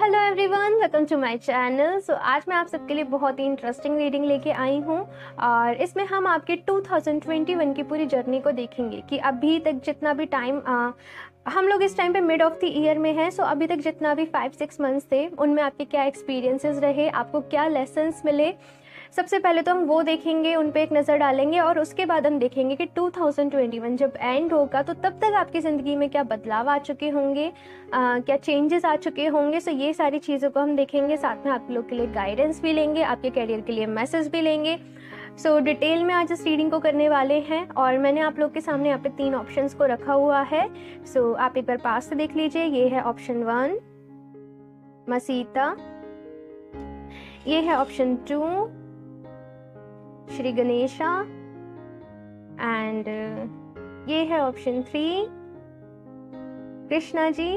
Hello everyone, welcome to my channel. आज मैं आप सबके लिए बहुत ही इंटरेस्टिंग रीडिंग लेके आई हूँ और इसमें हम आपके 2021 की पूरी जर्नी को देखेंगे कि अभी तक जितना भी टाइम हम लोग इस टाइम पे मिड ऑफ द ईयर में हैं। अभी तक जितना भी 5-6 मंथ्स थे उनमें आपके क्या एक्सपीरियंसेस रहे, आपको क्या लेसन्स मिले। सबसे पहले तो हम वो देखेंगे, उन पे एक नज़र डालेंगे और उसके बाद हम देखेंगे कि 2021 जब एंड होगा तो तब तक आपकी ज़िंदगी में क्या बदलाव आ चुके होंगे, क्या चेंजेस आ चुके होंगे। ये सारी चीज़ों को हम देखेंगे, साथ में आप लोग के लिए गाइडेंस भी लेंगे, आपके करियर के लिए मैसेज भी लेंगे। डिटेल में आज इस रीडिंग को करने वाले हैं और मैंने आप लोग के सामने यहाँ पे 3 ऑप्शंस को रखा हुआ है। आप एक बार पास से देख लीजिए। ये है ऑप्शन 1 मसीता, ये है ऑप्शन 2 श्री गणेशा एंड ये है ऑप्शन 3 कृष्णा जी।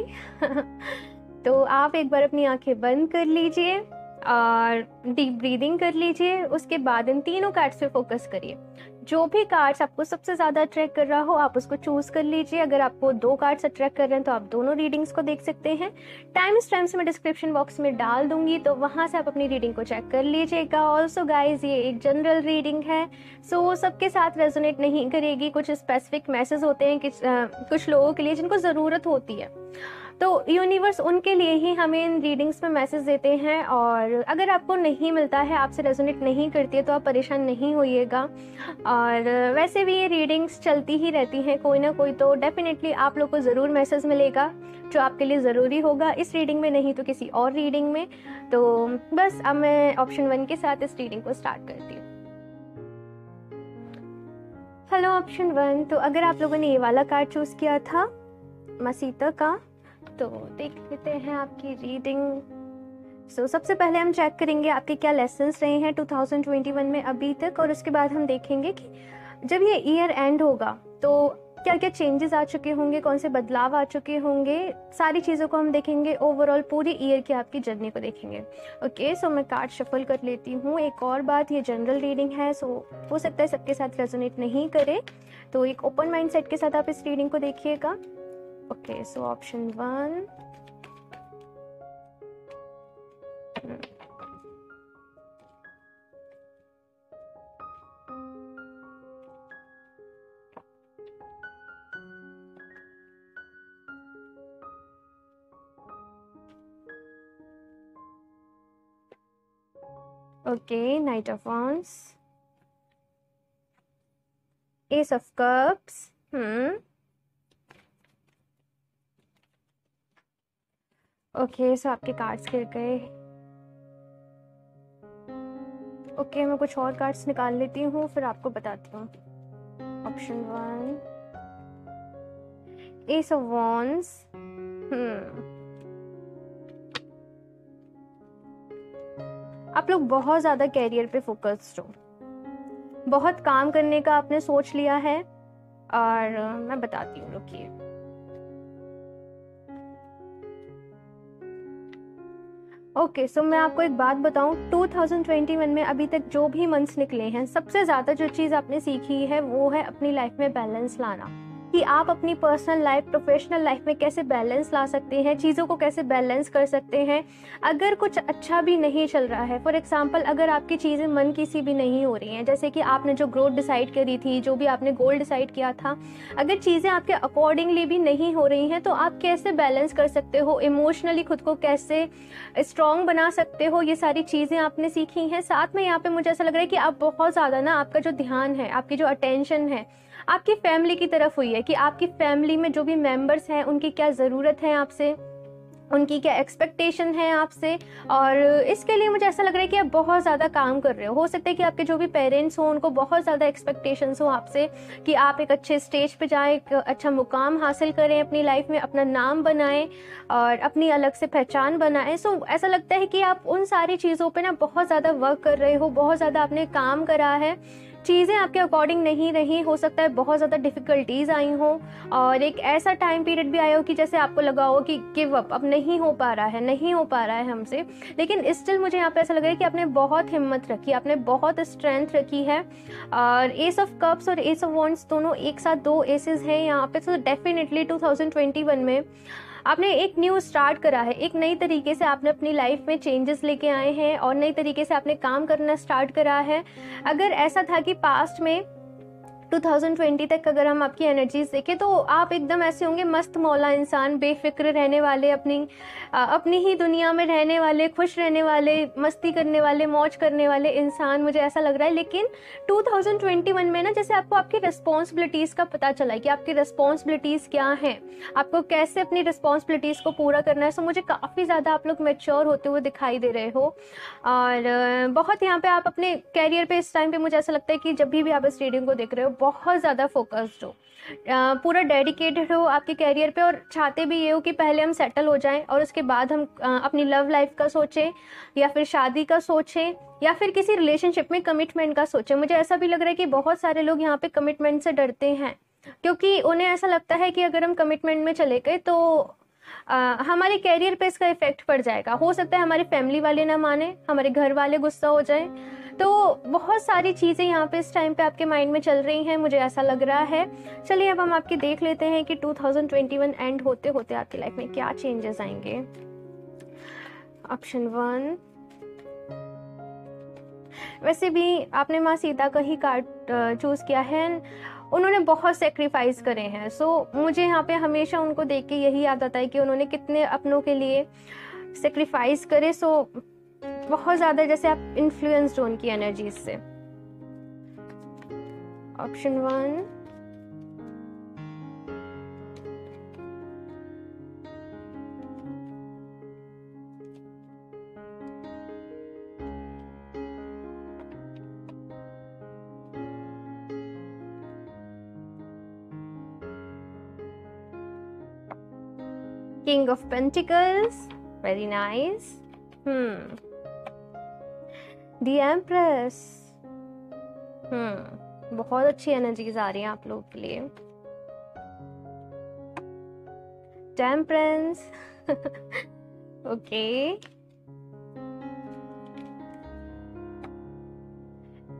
तो आप एक बार अपनी आंखें बंद कर लीजिए और डीप ब्रीदिंग कर लीजिए। उसके बाद इन तीनों कार्ड्स पे फोकस करिए। जो भी कार्ड्स आपको सबसे ज़्यादा अट्रैक्ट कर रहा हो आप उसको चूज़ कर लीजिए। अगर आपको 2 कार्ड्स अट्रैक्ट कर रहे हैं तो आप दोनों रीडिंग्स को देख सकते हैं। टाइम स्टैम्प्स मैं डिस्क्रिप्शन बॉक्स में डाल दूंगी, तो वहाँ से आप अपनी रीडिंग को चेक कर लीजिएगा। ऑल्सो गाइज, ये एक जनरल रीडिंग है, सबके साथ रेजोनेट नहीं करेगी। कुछ स्पेसिफिक मैसेज होते हैं कुछ लोगों के लिए जिनको ज़रूरत होती है, तो यूनिवर्स उनके लिए ही हमें इन रीडिंग्स में मैसेज देते हैं। और अगर आपको नहीं मिलता है, आपसे रेजोनेट नहीं करती है, तो आप परेशान नहीं होइएगा। और वैसे भी ये रीडिंग्स चलती ही रहती हैं, कोई ना कोई तो डेफिनेटली आप लोग को ज़रूर मैसेज मिलेगा जो आपके लिए ज़रूरी होगा, इस रीडिंग में नहीं तो किसी और रीडिंग में। तो बस अब मैं ऑप्शन 1 के साथ इस रीडिंग को स्टार्ट करती हूँ। हेलो ऑप्शन 1, तो अगर आप लोगों ने ये वाला कार्ड चूज़ किया था मसीता का, तो देख लेते हैं आपकी रीडिंग। सबसे पहले हम चेक करेंगे आपके क्या लेसन्स रहे हैं 2021 में अभी तक, और उसके बाद हम देखेंगे कि जब ये ईयर एंड होगा तो क्या क्या चेंजेस आ चुके होंगे, कौन से बदलाव आ चुके होंगे। सारी चीज़ों को हम देखेंगे, ओवरऑल पूरी ईयर की आपकी जर्नी को देखेंगे। ओके, मैं कार्ड शफल कर लेती हूँ। एक और बात, ये जनरल रीडिंग है, हो सकता है सबके साथ रेजोनेट नहीं करे, तो एक ओपन माइंड सेट के साथ आप इस रीडिंग को देखिएगा। Okay, option 1. Okay, Knight of Wands, Ace of Cups. Okay, आपके कार्ड्स गिर गए। ओके, मैं कुछ और कार्ड्स निकाल लेती हूँ, फिर आपको बताती हूँ। Option 1 S of wands. आप लोग बहुत ज़्यादा कैरियर पे फोकस्ड हो, बहुत काम करने का आपने सोच लिया है, और मैं बताती हूँ, रुकिए। ओके, मैं आपको एक बात बताऊं, 2021 में अभी तक जो भी मंथ्स निकले हैं, सबसे ज़्यादा जो चीज़ आपने सीखी है वो है अपनी लाइफ में बैलेंस लाना, कि आप अपनी पर्सनल लाइफ प्रोफेशनल लाइफ में कैसे बैलेंस ला सकते हैं, चीज़ों को कैसे बैलेंस कर सकते हैं। अगर कुछ अच्छा भी नहीं चल रहा है, फॉर एग्जांपल अगर आपकी चीज़ें मन की सी भी नहीं हो रही हैं, जैसे कि आपने जो ग्रोथ डिसाइड करी थी, जो भी आपने गोल डिसाइड किया था, अगर चीज़ें आपके अकॉर्डिंगली भी नहीं हो रही हैं, तो आप कैसे बैलेंस कर सकते हो, इमोशनली खुद को कैसे स्ट्रॉन्ग बना सकते हो, ये सारी चीज़ें आपने सीखी हैं। साथ में यहाँ पे मुझे ऐसा लग रहा है कि आप बहुत ज़्यादा ना, आपका जो ध्यान है, आपकी जो अटेंशन है आपकी फैमिली की तरफ हुई है, कि आपकी फैमिली में जो भी मेंबर्स हैं उनकी क्या ज़रूरत है आपसे, उनकी क्या एक्सपेक्टेशन है आपसे। और इसके लिए मुझे ऐसा लग रहा है कि आप बहुत ज़्यादा काम कर रहे हो सकता है कि आपके जो भी पेरेंट्स हों उनको बहुत ज़्यादा एक्सपेक्टेशंस हो आपसे, कि आप एक अच्छे स्टेज पे जाएं, एक अच्छा मुकाम हासिल करें अपनी लाइफ में, अपना नाम बनाएं और अपनी अलग से पहचान बनाएं। ऐसा लगता है कि आप उन सारी चीज़ों पे ना बहुत ज़्यादा वर्क कर रहे हो, बहुत ज़्यादा आपने काम करा है, चीज़ें आपके अकॉर्डिंग नहीं रही, हो सकता है बहुत ज़्यादा डिफ़िकल्टीज़ आई हों, और एक ऐसा टाइम पीरियड भी आया हो कि जैसे आपको लगा हो कि गिव अप, अब नहीं हो पा रहा है हमसे। लेकिन स्टिल मुझे यहाँ पे ऐसा लग रहा है कि आपने बहुत हिम्मत रखी, आपने बहुत स्ट्रेंथ रखी है। और एस ऑफ कप्स और एस ऑफ वॉन्ड्स दोनों एक साथ, 2 एसेस हैं यहाँ पे। तो डेफिनेटली 2021 में आपने एक न्यू स्टार्ट करा है, एक नई तरीके से आपने अपनी लाइफ में चेंजेस लेके आए हैं और नई तरीके से आपने काम करना स्टार्ट करा है। अगर ऐसा था कि पास्ट में 2020 तक अगर हम आपकी एनर्जीज देखें तो आप एकदम ऐसे होंगे मस्त मौला इंसान, बेफिक्र रहने वाले, अपनी ही दुनिया में रहने वाले, खुश रहने वाले, मस्ती करने वाले, मौज करने वाले इंसान, मुझे ऐसा लग रहा है। लेकिन 2021 में ना जैसे आपको आपकी रिस्पॉन्सिबिलिटीज़ का पता चला है कि आपकी रिस्पॉन्सिबिलिटीज़ क्या हैं, आपको कैसे अपनी रिस्पॉन्सिबिलिटीज़ को पूरा करना है। सो मुझे काफ़ी ज़्यादा आप लोग मैच्योर होते हुए दिखाई दे रहे हो और बहुत यहाँ पे आप अपने कैरियर पे इस टाइम पे मुझे ऐसा लगता है कि जब भी आप इस रीडिंग को देख रहे हो बहुत ज़्यादा फोकस्ड हो, पूरा डेडिकेटेड हो आपके कैरियर पे और चाहते भी ये हो कि पहले हम सेटल हो जाएं और उसके बाद हम अपनी लव लाइफ का सोचें या फिर शादी का सोचें या फिर किसी रिलेशनशिप में कमिटमेंट का सोचें। मुझे ऐसा भी लग रहा है कि बहुत सारे लोग यहाँ पे कमिटमेंट से डरते हैं क्योंकि उन्हें ऐसा लगता है कि अगर हम कमिटमेंट में चले गए तो हमारे कैरियर पे इसका इफेक्ट पड़ जाएगा। हो सकता है हमारे फैमिली वाले ना माने, हमारे घर वाले गुस्सा हो जाए, तो बहुत सारी चीज़ें यहाँ पे इस टाइम पे आपके माइंड में चल रही हैं, मुझे ऐसा लग रहा है। चलिए अब हम आपके देख लेते हैं कि 2021 एंड होते होते आपकी लाइफ में क्या चेंजेस आएंगे। ऑप्शन 1, वैसे भी आपने माँ सीता का ही कार्ड चूज किया है। उन्होंने बहुत सेक्रीफाइस करे हैं। सो मुझे यहाँ पे हमेशा उनको देख के यही याद आता है कि उन्होंने कितने अपनों के लिए सेक्रीफाइस करे। सो बहुत ज़्यादा जैसे आप इन्फ्लुएंस्ड हो उनकी एनर्जीज से। Option 1, King of Pentacles, very nice. The Empress, बहुत अच्छी एनर्जीज आ रही हैं आप लोगों के लिए। Temperance, okay.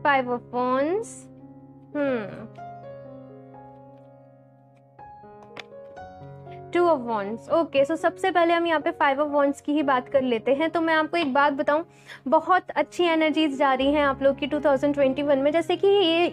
5 of Wands, two of wands, okay. So सबसे पहले हम यहाँ पे 5 ऑफ वॉन्ड्स की ही बात कर लेते हैं। तो मैं आपको एक बात बताऊं, बहुत अच्छी एनर्जीज जा रही हैं आप लोग की 2021 में। जैसे कि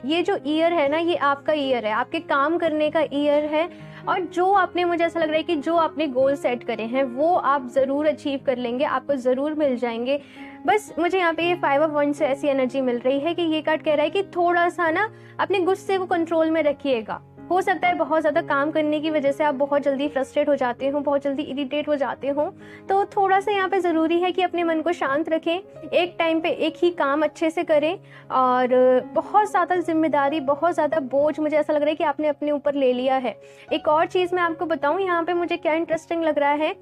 ये जो ईयर है ना, ये आपका ईयर है, आपके काम करने का ईयर है और जो आपने, मुझे ऐसा लग रहा है कि जो आपने गोल सेट करे हैं वो आप ज़रूर अचीव कर लेंगे, आपको ज़रूर मिल जाएंगे। बस मुझे यहाँ पे ये 5 ऑफ वॉन्ड्स से ऐसी एनर्जी मिल रही है कि ये कार्ड कह रहा है कि थोड़ा सा ना अपने गुस्से को कंट्रोल में रखिएगा। हो सकता है बहुत ज़्यादा काम करने की वजह से आप बहुत जल्दी फ्रस्ट्रेट हो जाते हो, बहुत जल्दी इरिटेट हो जाते हो, तो थोड़ा सा यहाँ पे ज़रूरी है कि अपने मन को शांत रखें, एक टाइम पे एक ही काम अच्छे से करें और बहुत ज़्यादा जिम्मेदारी, बहुत ज़्यादा बोझ मुझे ऐसा लग रहा है कि आपने अपने ऊपर ले लिया है। एक और चीज़ मैं आपको बताऊँ यहाँ पे मुझे क्या इंटरेस्टिंग लग रहा है,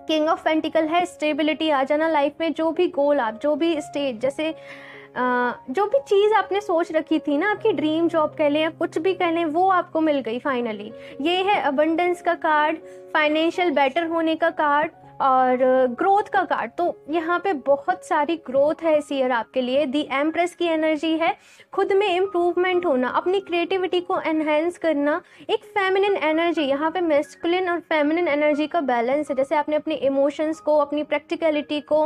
किंग ऑफ पेंटिकल है, स्टेबिलिटी आ जाना लाइफ में। जो भी गोल आप, जो भी स्टेज, जैसे जो भी चीज़ आपने सोच रखी थी ना, आपकी ड्रीम जॉब कह लें या कुछ भी कह लें, वो आपको मिल गई फाइनली। ये है अबंडेंस का कार्ड, फाइनेंशियल बेटर होने का कार्ड और ग्रोथ का कार्ड। तो यहाँ पे बहुत सारी ग्रोथ है इस ईयर आपके लिए। दी एम्प्रेस की एनर्जी है, खुद में इम्प्रूवमेंट होना, अपनी क्रिएटिविटी को एनहेंस करना, एक फेमिनिन एनर्जी, यहाँ पे मैस्कुलिन और फेमिनिन एनर्जी का बैलेंस है। जैसे आपने अपने इमोशंस को, अपनी प्रैक्टिकलिटी को,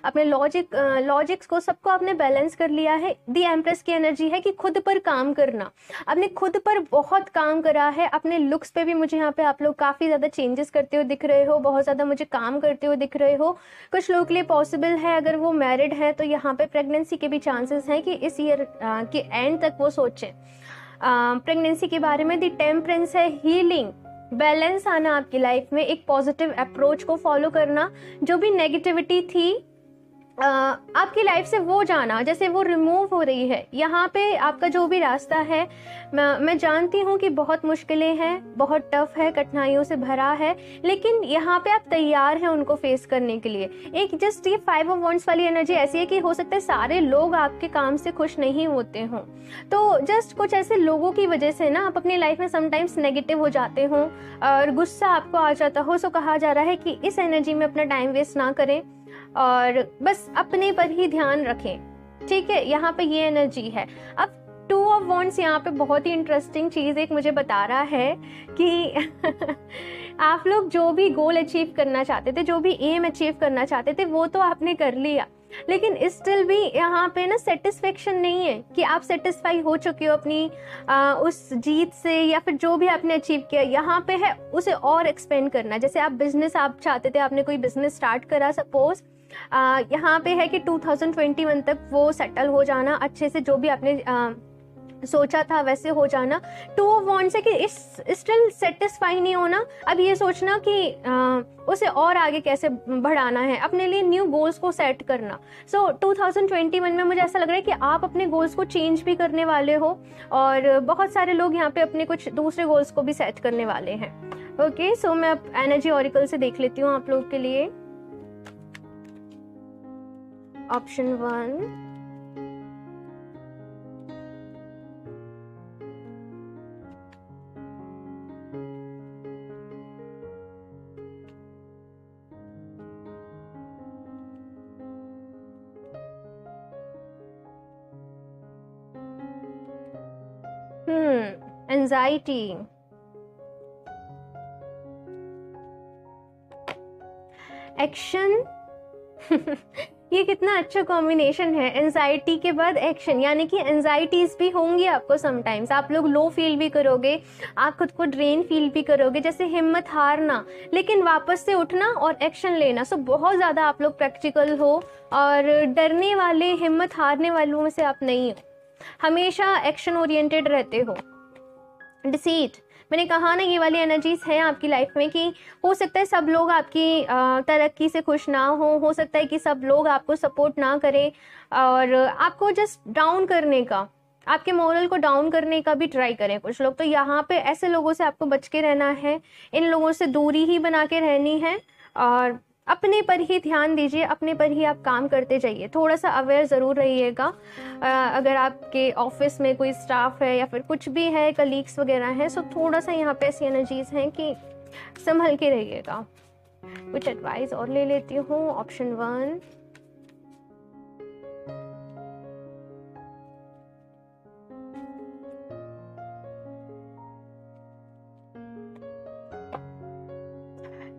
अपने लॉजिक्स को, सबको आपने बैलेंस कर लिया है। दी एम्प्रेस की एनर्जी है कि खुद पर काम करना, आपने खुद पर बहुत काम करा है। अपने लुक्स पे भी मुझे यहाँ पे आप लोग काफ़ी ज़्यादा चेंजेस करते हुए दिख रहे हो, बहुत ज़्यादा मुझे काम करते हुए दिख रहे हो। कुछ लोगों के लिए पॉसिबल है, अगर वो मैरिड है तो यहाँ पे प्रेगनेंसी के भी चांसेस हैं कि इस ईयर के एंड तक वो सोचें प्रेगनेंसी के बारे में। दी टेम्परेंस है, हीलिंग, बैलेंस आना आपकी लाइफ में, एक पॉजिटिव अप्रोच को फॉलो करना, जो भी नेगेटिविटी थी आपकी लाइफ से वो जाना, जैसे वो रिमूव हो रही है। यहाँ पे आपका जो भी रास्ता है, मैं जानती हूँ कि बहुत मुश्किलें हैं, बहुत टफ है, कठिनाइयों से भरा है, लेकिन यहाँ पे आप तैयार हैं उनको फेस करने के लिए। एक जस्ट ये 5 ऑफ वॉन्ड्स वाली एनर्जी ऐसी है कि हो सकता है सारे लोग आपके काम से खुश नहीं होते हों, तो जस्ट कुछ ऐसे लोगों की वजह से ना आप अपनी लाइफ में समटाइम्स नेगेटिव हो जाते हो और गुस्सा आपको आ जाता हो। सो कहा जा रहा है कि इस एनर्जी में अपना टाइम वेस्ट ना करें और बस अपने पर ही ध्यान रखें, ठीक है। यहाँ पे ये एनर्जी है। अब 2 ऑफ वॉन्ड्स यहाँ पे बहुत ही इंटरेस्टिंग चीज़ एक मुझे बता रहा है कि आप लोग जो भी गोल अचीव करना चाहते थे, जो भी एम अचीव करना चाहते थे, वो तो आपने कर लिया, लेकिन स्टिल भी यहाँ पे ना सेटिस्फेक्शन नहीं है कि आप सेटिस्फाई हो चुके हो अपनी उस जीत से, या फिर जो भी आपने अचीव किया। यहाँ पे है उसे और एक्सपेंड करना। जैसे आप बिजनेस आप चाहते थे, आपने कोई बिजनेस स्टार्ट करा सपोज, यहाँ पे है कि 2021 तक वो सेटल हो जाना अच्छे से, जो भी आपने सोचा था वैसे हो जाना। टू ऑफ वांड्स है कि इस स्टिल सेटिस्फाई नहीं होना, अब ये सोचना कि उसे और आगे कैसे बढ़ाना है, अपने लिए न्यू गोल्स को सेट करना। सो 2021 में मुझे ऐसा लग रहा है कि आप अपने गोल्स को चेंज भी करने वाले हो, और बहुत सारे लोग यहाँ पे अपने कुछ दूसरे गोल्स को भी सेट करने वाले हैं। ओके, सो मैं अब एनर्जी ऑरिकल से देख लेती हूँ आप लोग के लिए। Option 1, anxiety. एक्शन ये कितना अच्छा कॉम्बिनेशन है, एंजाइटी के बाद एक्शन, यानी कि एंजाइटीज भी होंगी आपको समटाइम्स, आप लोग लो फील भी करोगे, आप खुद को ड्रेन फील भी करोगे, जैसे हिम्मत हारना, लेकिन वापस से उठना और एक्शन लेना। सो बहुत ज़्यादा आप लोग प्रैक्टिकल हो, और डरने वाले, हिम्मत हारने वालों में से आप नहीं हो, हमेशा एक्शन ओरिएंटेड रहते हो। डिसीट, मैंने कहा ना, ये वाली एनर्जीज हैं आपकी लाइफ में कि हो सकता है सब लोग आपकी तरक्की से खुश ना हो सकता है कि सब लोग आपको सपोर्ट ना करें, और आपको जस्ट डाउन करने का, आपके मोरल को डाउन करने का भी ट्राई करें कुछ लोग। तो यहाँ पे ऐसे लोगों से आपको बच के रहना है, इन लोगों से दूरी ही बना के रहनी है, और अपने पर ही ध्यान दीजिए, अपने पर ही आप काम करते जाइए। थोड़ा सा अवेयर ज़रूर रहिएगा। अगर आपके ऑफिस में कोई स्टाफ है या फिर कुछ भी है, कलीग्स वगैरह हैं, सो थोड़ा सा यहाँ पे ऐसी एनर्जीज हैं कि संभल के रहिएगा। कुछ एडवाइस और ले लेती हूँ। Option 1,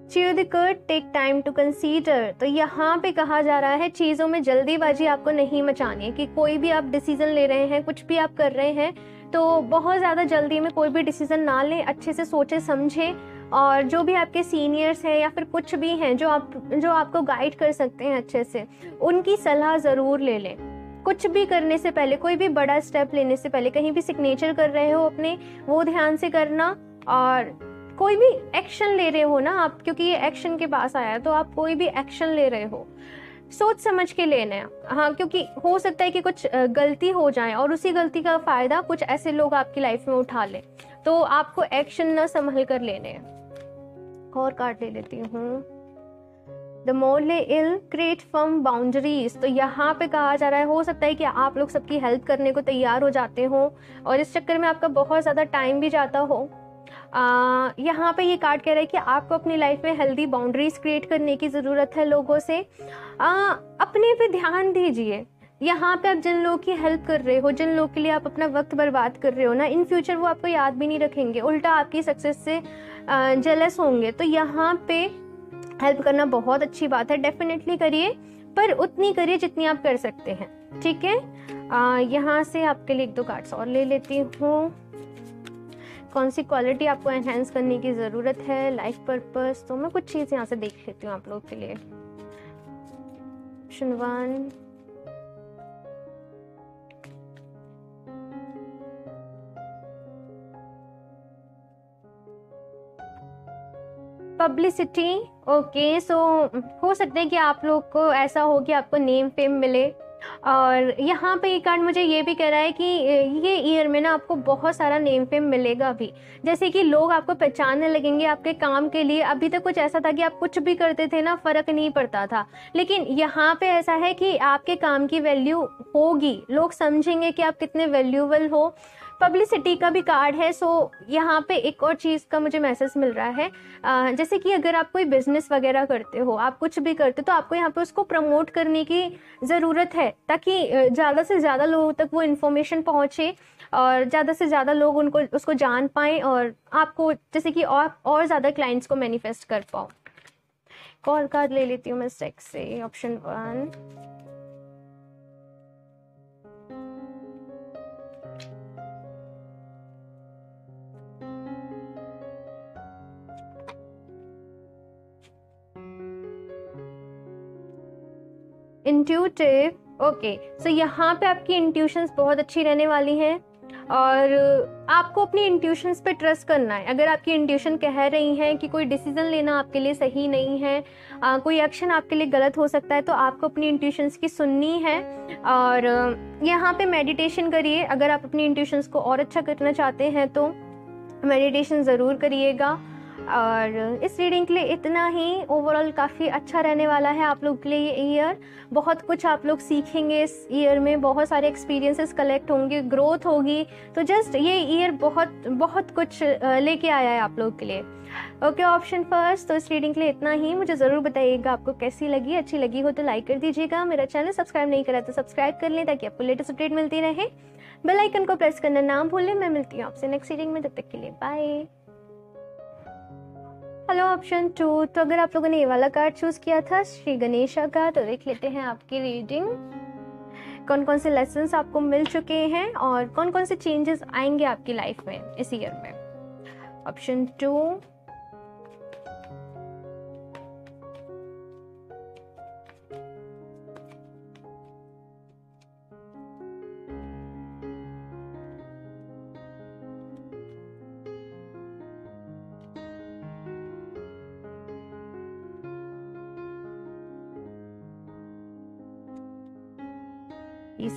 chew the cud, take time to consider। तो यहाँ पे कहा जा रहा है चीज़ों में जल्दीबाजी आपको नहीं मचानी है, कि कोई भी आप डिसीजन ले रहे हैं, कुछ भी आप कर रहे हैं, तो बहुत ज़्यादा जल्दी में कोई भी डिसीजन ना लें, अच्छे से सोचें समझें, और जो भी आपके सीनियर्स हैं या फिर कुछ भी हैं जो आपको गाइड कर सकते हैं अच्छे से, उनकी सलाह ज़रूर ले लें। कुछ भी करने से पहले, कोई भी बड़ा स्टेप लेने से पहले, कहीं भी सिग्नेचर कर रहे हो अपने, वो ध्यान से करना, और कोई भी एक्शन ले रहे हो ना आप, क्योंकि ये एक्शन के पास आया है, तो आप कोई भी एक्शन ले रहे हो सोच समझ के लेना है। हाँ, क्योंकि हो सकता है कि कुछ गलती हो जाए और उसी गलती का फ़ायदा कुछ ऐसे लोग आपकी लाइफ में उठा लें, तो आपको एक्शन ना संभल कर लेने हैं। और कार्ड ले लेती हूँ। The moray eel, create firm boundaries. तो यहाँ पे कहा जा रहा है, हो सकता है कि आप लोग सबकी हेल्प करने को तैयार हो जाते हो, और इस चक्कर में आपका बहुत ज़्यादा टाइम भी जाता हो। यहाँ पे ये कार्ड कह रहा है कि आपको अपनी लाइफ में हेल्दी बाउंड्रीज क्रिएट करने की ज़रूरत है लोगों से। अपने पे ध्यान दीजिए। यहाँ पे आप जिन लोगों की हेल्प कर रहे हो, जिन लोगों के लिए आप अपना वक्त बर्बाद कर रहे हो ना, इन फ्यूचर वो आपको याद भी नहीं रखेंगे, उल्टा आपकी सक्सेस से जेलस होंगे। तो यहाँ पे हेल्प करना बहुत अच्छी बात है, डेफिनेटली करिए, पर उतनी करिए जितनी आप कर सकते हैं, ठीक है। यहाँ से आपके लिए 1-2 कार्ड्स और ले लेती हूँ। कौन सी क्वालिटी आपको एनहेंस करने की ज़रूरत है, लाइफ पर्पस। तो मैं कुछ चीज़ यहाँ से देख लेती हूँ आप लोग के लिए। Option 1, publicity. ओके, सो हो सकता है कि आप लोग को ऐसा हो कि आपको नेम फेम मिले, और यहाँ पे ये कार्ड मुझे ये भी कह रहा है कि ये ईयर में ना आपको बहुत सारा नेम फेम मिलेगा भी, जैसे कि लोग आपको पहचानने लगेंगे आपके काम के लिए। अभी तक कुछ ऐसा था कि आप कुछ भी करते थे ना, फ़र्क नहीं पड़ता था, लेकिन यहाँ पे ऐसा है कि आपके काम की वैल्यू होगी, लोग समझेंगे कि आप कितने वैल्यूबल हो। पब्लिसिटी का भी कार्ड है। सो यहाँ पे एक और चीज़ का मुझे मैसेज मिल रहा है, जैसे कि अगर आप कोई बिजनेस वगैरह करते हो, आप कुछ भी करते हो, तो आपको यहाँ पे उसको प्रमोट करने की ज़रूरत है, ताकि ज़्यादा से ज़्यादा लोगों तक वो इन्फॉर्मेशन पहुँचे और ज़्यादा से ज़्यादा लोग उसको जान पाएँ, और आपको जैसे कि और ज़्यादा क्लाइंट्स को मैनिफेस्ट कर पाओ। कॉल कार्ड ले लेती हूँ मैं स्टेक से, ऑप्शन 1। Intuitive, okay. सो यहाँ पे आपकी इंट्यूशंस बहुत अच्छी रहने वाली हैं, और आपको अपनी इंट्यूशंस पे ट्रस्ट करना है। अगर आपकी इंट्यूशन कह रही हैं कि कोई डिसीजन लेना आपके लिए सही नहीं है, कोई एक्शन आपके लिए गलत हो सकता है, तो आपको अपनी इंट्यूशंस की सुननी है। और यहाँ पे मेडिटेशन करिए। अगर आप अपनी इंट्यूशंस को और अच्छा करना चाहते हैं तो मेडिटेशन ज़रूर करिएगा। और इस रीडिंग के लिए इतना ही। ओवरऑल काफ़ी अच्छा रहने वाला है आप लोग के लिए ये ईयर। बहुत कुछ आप लोग सीखेंगे इस ईयर में, बहुत सारे एक्सपीरियंसेस कलेक्ट होंगे, ग्रोथ होगी। तो जस्ट ये ईयर बहुत बहुत कुछ लेके आया है आप लोग के लिए। Okay, option first. तो इस रीडिंग के लिए इतना ही। मुझे ज़रूर बताइएगा आपको कैसी लगी। अच्छी लगी हो तो लाइक कर दीजिएगा। मेरा चैनल सब्सक्राइब नहीं करा तो सब्सक्राइब कर लें, ताकि आपको लेटेस्ट अपडेट मिलती रहे। बेल आइकन को प्रेस करना ना भूलें। मैं मिलती हूँ आपसे नेक्स्ट रीडिंग में, तब तक के लिए बाय। Hello, option 2। तो अगर आप लोगों ने ये वाला कार्ड चूज किया था, श्री गणेशा का, तो देख लेते हैं आपकी रीडिंग। कौन कौन से लेसन्स आपको मिल चुके हैं और कौन कौन से चेंजेस आएंगे आपकी लाइफ में इस ईयर में। Option 2,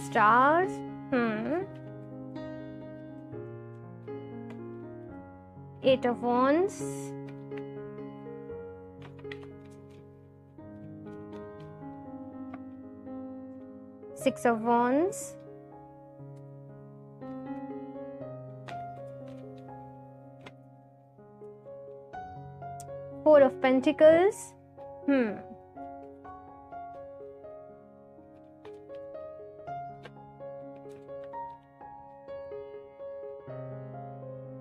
stars, 8 of Wands, Six of Wands, Four of Pentacles,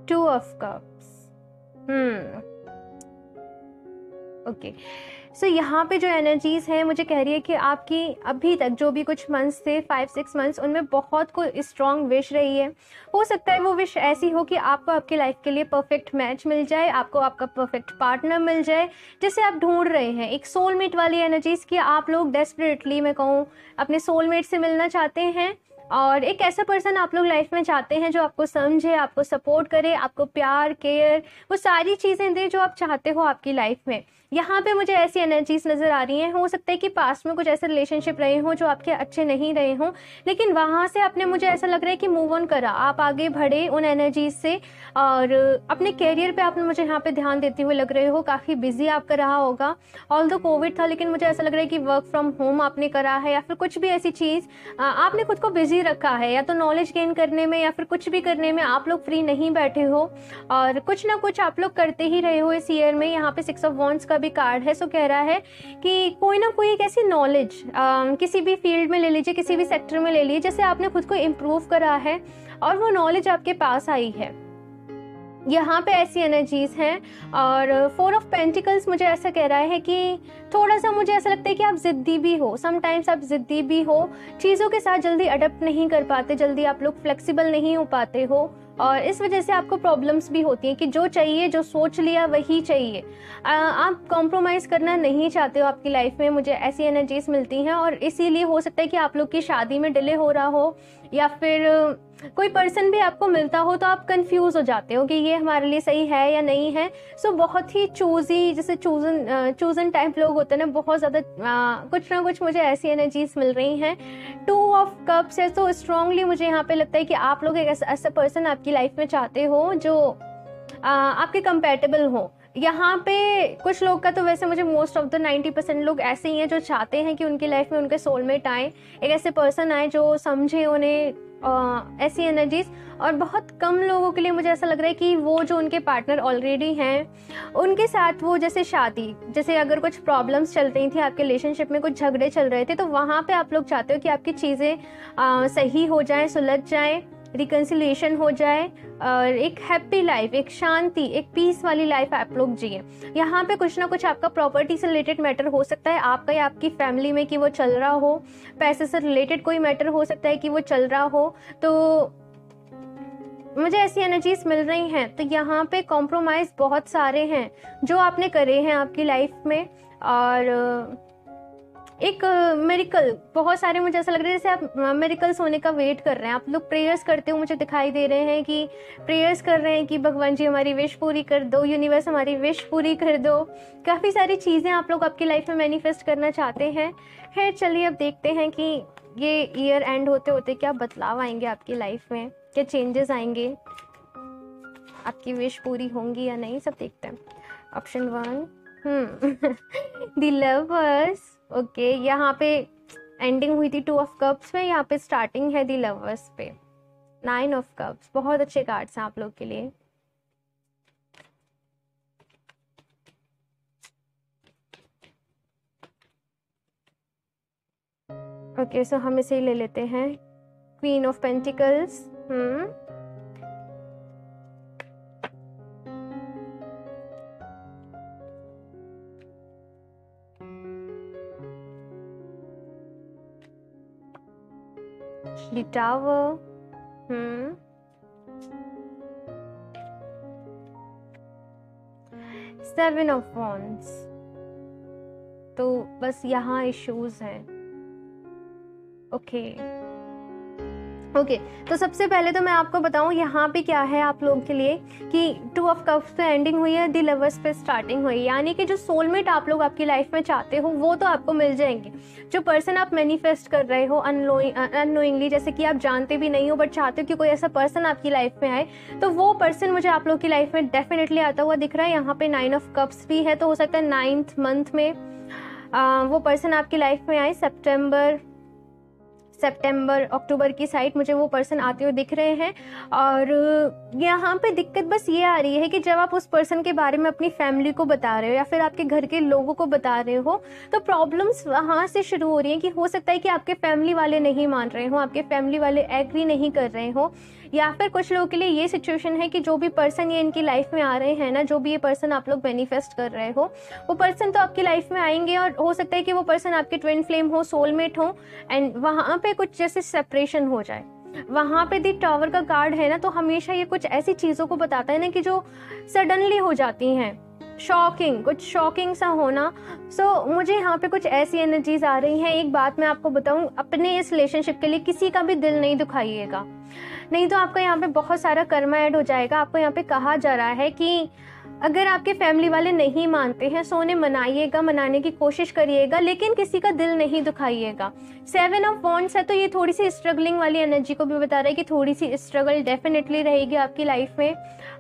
Two of Cups, okay. So यहाँ पे जो एनर्जीज हैं मुझे कह रही है कि आपकी अभी तक जो भी कुछ मंथ्स थे, 5-6 मंथ्स, उनमें बहुत कोई स्ट्रॉन्ग विश रही है। हो सकता है वो विश ऐसी हो कि आपको आपके लाइफ के लिए परफेक्ट मैच मिल जाए, आपको आपका परफेक्ट पार्टनर मिल जाए जिसे आप ढूंढ रहे हैं। एक सोलमेट वाली एनर्जीज की आप लोग डेस्परेटली, मैं कहूँ, अपने सोलमेट से मिलना चाहते हैं, और एक ऐसा पर्सन आप लोग लाइफ में चाहते हैं जो आपको समझे, आपको सपोर्ट करे, आपको प्यार, केयर, वो सारी चीज़ें दे जो आप चाहते हो आपकी लाइफ में। यहाँ पे मुझे ऐसी एनर्जीज नज़र आ रही हैं। हो सकता है कि पास्ट में कुछ ऐसे रिलेशनशिप रहे हों जो आपके अच्छे नहीं रहे हों, लेकिन वहाँ से आपने, मुझे ऐसा लग रहा है कि मूव ऑन करा, आप आगे बढ़े उन एनर्जीज से, और अपने कैरियर पे आपने, मुझे यहाँ पे ध्यान देते हुए लग रहे हो। काफ़ी बिजी आपका रहा होगा, ऑल्दो कोविड था, लेकिन मुझे ऐसा लग रहा है कि वर्क फ्रॉम होम आपने करा है, या फिर कुछ भी ऐसी चीज़ आपने खुद को बिजी रखा है, या तो नॉलेज गेन करने में या फिर कुछ भी करने में आप लोग फ्री नहीं बैठे हो, और कुछ ना कुछ आप लोग करते ही रहे हो इस ईयर में। यहाँ पे 6 ऑफ वॉन्ड्स का भी कार्ड है। सो कह रहा है कि कोई ना कोई एक ऐसी नॉलेज किसी भी फील्ड में ले लीजिए, किसी भी सेक्टर में ले लीजिए, जैसे आपने खुद को इम्प्रूव करा है और वो नॉलेज आपके पास आई है। यहाँ पे ऐसी एनर्जीज हैं। और 4 ऑफ पेंटिकल्स मुझे ऐसा कह रहा है कि थोड़ा सा मुझे ऐसा लगता है कि आप ज़िद्दी भी हो, समटाइम्स आप ज़िद्दी भी हो, चीज़ों के साथ जल्दी अडप्ट नहीं कर पाते, जल्दी आप लोग फ्लेक्सिबल नहीं हो पाते हो, और इस वजह से आपको प्रॉब्लम्स भी होती हैं कि जो चाहिए, जो सोच लिया वही चाहिए। आप कॉम्प्रोमाइज़ करना नहीं चाहते हो आपकी लाइफ में, मुझे ऐसी एनर्जीज मिलती हैं। और इसीलिए हो सकता है कि आप लोग की शादी में डिले हो रहा हो, या फिर कोई पर्सन भी आपको मिलता हो तो आप कंफ्यूज हो जाते हो कि ये हमारे लिए सही है या नहीं है। सो बहुत ही चूजी, जैसे चूजन टाइप लोग होते हैं ना, बहुत ज़्यादा कुछ ना कुछ मुझे ऐसी एनर्जीज मिल रही हैं। 2 ऑफ कप्स है। तो स्ट्रांगली मुझे यहाँ पे लगता है कि आप लोग एक ऐसा पर्सन आपकी लाइफ में चाहते हो जो आपके कंपैटिबल हो। यहाँ पे कुछ लोग का तो वैसे मुझे मोस्ट ऑफ द 90% लोग ऐसे ही हैं जो चाहते हैं कि उनकी लाइफ में उनके सोलमेट आए, एक ऐसे पर्सन आए जो समझे उन्हें ऐसी एनर्जीज। और बहुत कम लोगों के लिए मुझे ऐसा लग रहा है कि वो जो उनके पार्टनर ऑलरेडी हैं उनके साथ वो जैसे शादी, जैसे अगर कुछ प्रॉब्लम्स चल रही थी आपके रिलेशनशिप में, कुछ झगड़े चल रहे थे, तो वहाँ पे आप लोग चाहते हो कि आपकी चीज़ें सही हो जाएं, सुलझ जाएं, रिकन्सिलिएशन हो जाए और एक हैप्पी लाइफ, एक शांति, एक पीस वाली लाइफ आप लोग जिए। यहाँ पे कुछ ना कुछ आपका प्रॉपर्टी से रिलेटेड मैटर हो सकता है, आपका या आपकी फैमिली में कि वो चल रहा हो, पैसे से रिलेटेड कोई मैटर हो सकता है कि वो चल रहा हो। तो मुझे ऐसी एनर्जीज मिल रही हैं। तो यहाँ पे कॉम्प्रोमाइज़ बहुत सारे हैं जो आपने करे हैं आपकी लाइफ में, और एक मेरिकल बहुत सारे मुझे ऐसा लग रहा है जैसे आप मेरिकल्स होने का वेट कर रहे हैं। आप लोग प्रेयर्स करते हो, मुझे दिखाई दे रहे हैं कि प्रेयर्स कर रहे हैं कि भगवान जी हमारी विश पूरी कर दो, यूनिवर्स हमारी विश पूरी कर दो। काफ़ी सारी चीज़ें आप लोग आपकी लाइफ में मैनिफेस्ट करना चाहते हैं। चलिए अब देखते हैं कि ये ईयर एंड होते होते क्या बदलाव आएंगे आपकी लाइफ में, क्या चेंजेस आएंगे, आपकी विश पूरी होंगी या नहीं, सब देखते हैं। Option 1 the lovers. ओके, यहाँ पे एंडिंग हुई थी 2 ऑफ कप्स में, यहाँ पे स्टार्टिंग है द लवर्स पे 9 ऑफ कप्स। बहुत अच्छे कार्ड्स हैं आप लोग के लिए। ओके, सो हम इसे ले लेते हैं queen of pentacles. The Tower, 7 of Wands। तो बस यहाँ इश्यूज हैं। ओके, तो सबसे पहले तो मैं आपको बताऊं यहाँ पे क्या है आप लोगों के लिए कि 2 ऑफ कप्स पे एंडिंग हुई है, द लवर्स पे स्टार्टिंग हुई, यानी कि जो सोलमेट आप लोग आपकी लाइफ में चाहते हो वो तो आपको मिल जाएंगे। जो पर्सन आप मैनिफेस्ट कर रहे हो अननोइंगली, जैसे कि आप जानते भी नहीं हो बट चाहते हो कि कोई ऐसा पर्सन आपकी लाइफ में आए, तो वो पर्सन मुझे आप लोग की लाइफ में डेफिनेटली आता हुआ दिख रहा है। यहाँ पे 9 ऑफ कप्स भी है, तो हो सकता है 9th मंथ में वो पर्सन आपकी लाइफ में आए। सितंबर अक्टूबर की साइड मुझे वो पर्सन आते हुए दिख रहे हैं। और यहाँ पे दिक्कत बस ये आ रही है कि जब आप उस पर्सन के बारे में अपनी फैमिली को बता रहे हो या फिर आपके घर के लोगों को बता रहे हो, तो प्रॉब्लम्स वहाँ से शुरू हो रही हैं कि हो सकता है कि आपके फैमिली वाले नहीं मान रहे हो, आपके फैमिली वाले एग्री नहीं कर रहे हो, या फिर कुछ लोगों के लिए ये सिचुएशन है कि जो भी पर्सन ये इनकी लाइफ में आ रहे हैं ना, जो भी ये पर्सन आप लोग मैनिफेस्ट कर रहे हो, वो पर्सन तो आपकी लाइफ में आएंगे और हो सकता है कि वो पर्सन आपके ट्विन फ्लेम हो, सोलमेट हो, एंड वहाँ पे कुछ जैसे सेपरेशन हो जाए। वहाँ पे दी टावर का कार्ड है ना, तो हमेशा ये कुछ ऐसी चीज़ों को बताता है ना कि जो सडनली हो जाती हैं, शॉकिंग, कुछ शॉकिंग सा होना। मुझे यहाँ पे कुछ ऐसी एनर्जीज आ रही हैं। एक बात मैं आपको बताऊँ, अपने इस रिलेशनशिप के लिए किसी का भी दिल नहीं दुखाइएगा, नहीं तो आपका यहाँ पे बहुत सारा कर्मा ऐड हो जाएगा। आपको यहाँ पे कहा जा रहा है कि अगर आपके फैमिली वाले नहीं मानते हैं, सो उन्हें मनाइएगा, मनाने की कोशिश करिएगा, लेकिन किसी का दिल नहीं दुखाइएगा। 7 ऑफ वॉन्ड्स है, तो ये थोड़ी सी स्ट्रगलिंग वाली एनर्जी को भी बता रहा है कि थोड़ी सी स्ट्रगल डेफिनेटली रहेगी आपकी लाइफ में।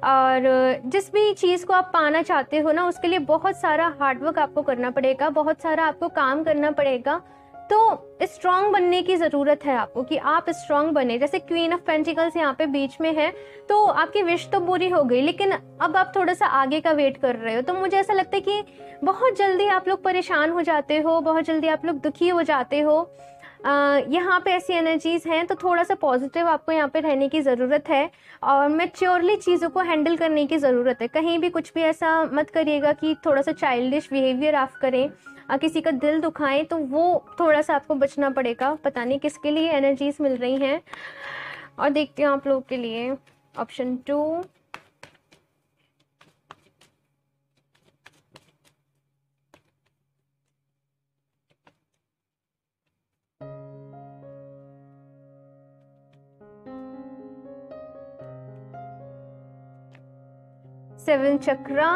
और जिस भी चीज़ को आप पाना चाहते हो ना, उसके लिए बहुत सारा हार्डवर्क आपको करना पड़ेगा, बहुत सारा आपको काम करना पड़ेगा। तो स्ट्रांग बनने की ज़रूरत है आपको कि आप स्ट्रांग बने। जैसे क्वीन ऑफ पेंटिकल्स यहाँ पे बीच में है, तो आपकी विश तो पूरी हो गई, लेकिन अब आप थोड़ा सा आगे का वेट कर रहे हो। तो मुझे ऐसा लगता है कि बहुत जल्दी आप लोग परेशान हो जाते हो, बहुत जल्दी आप लोग दुखी हो जाते हो। यहाँ पे ऐसी एनर्जीज हैं, तो थोड़ा सा पॉजिटिव आपको यहाँ पे रहने की ज़रूरत है और मैच्योरली चीज़ों को हैंडल करने की ज़रूरत है। कहीं भी कुछ भी ऐसा मत करिएगा कि थोड़ा सा चाइल्डिश बिहेवियर आप करें, किसी का दिल दुखाएं, तो वो थोड़ा सा आपको बचना पड़ेगा। पता नहीं किसके लिए एनर्जीज मिल रही हैं। और देखते हैं आप लोगों के लिए option 2, seven chakra,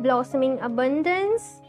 blossoming abundance,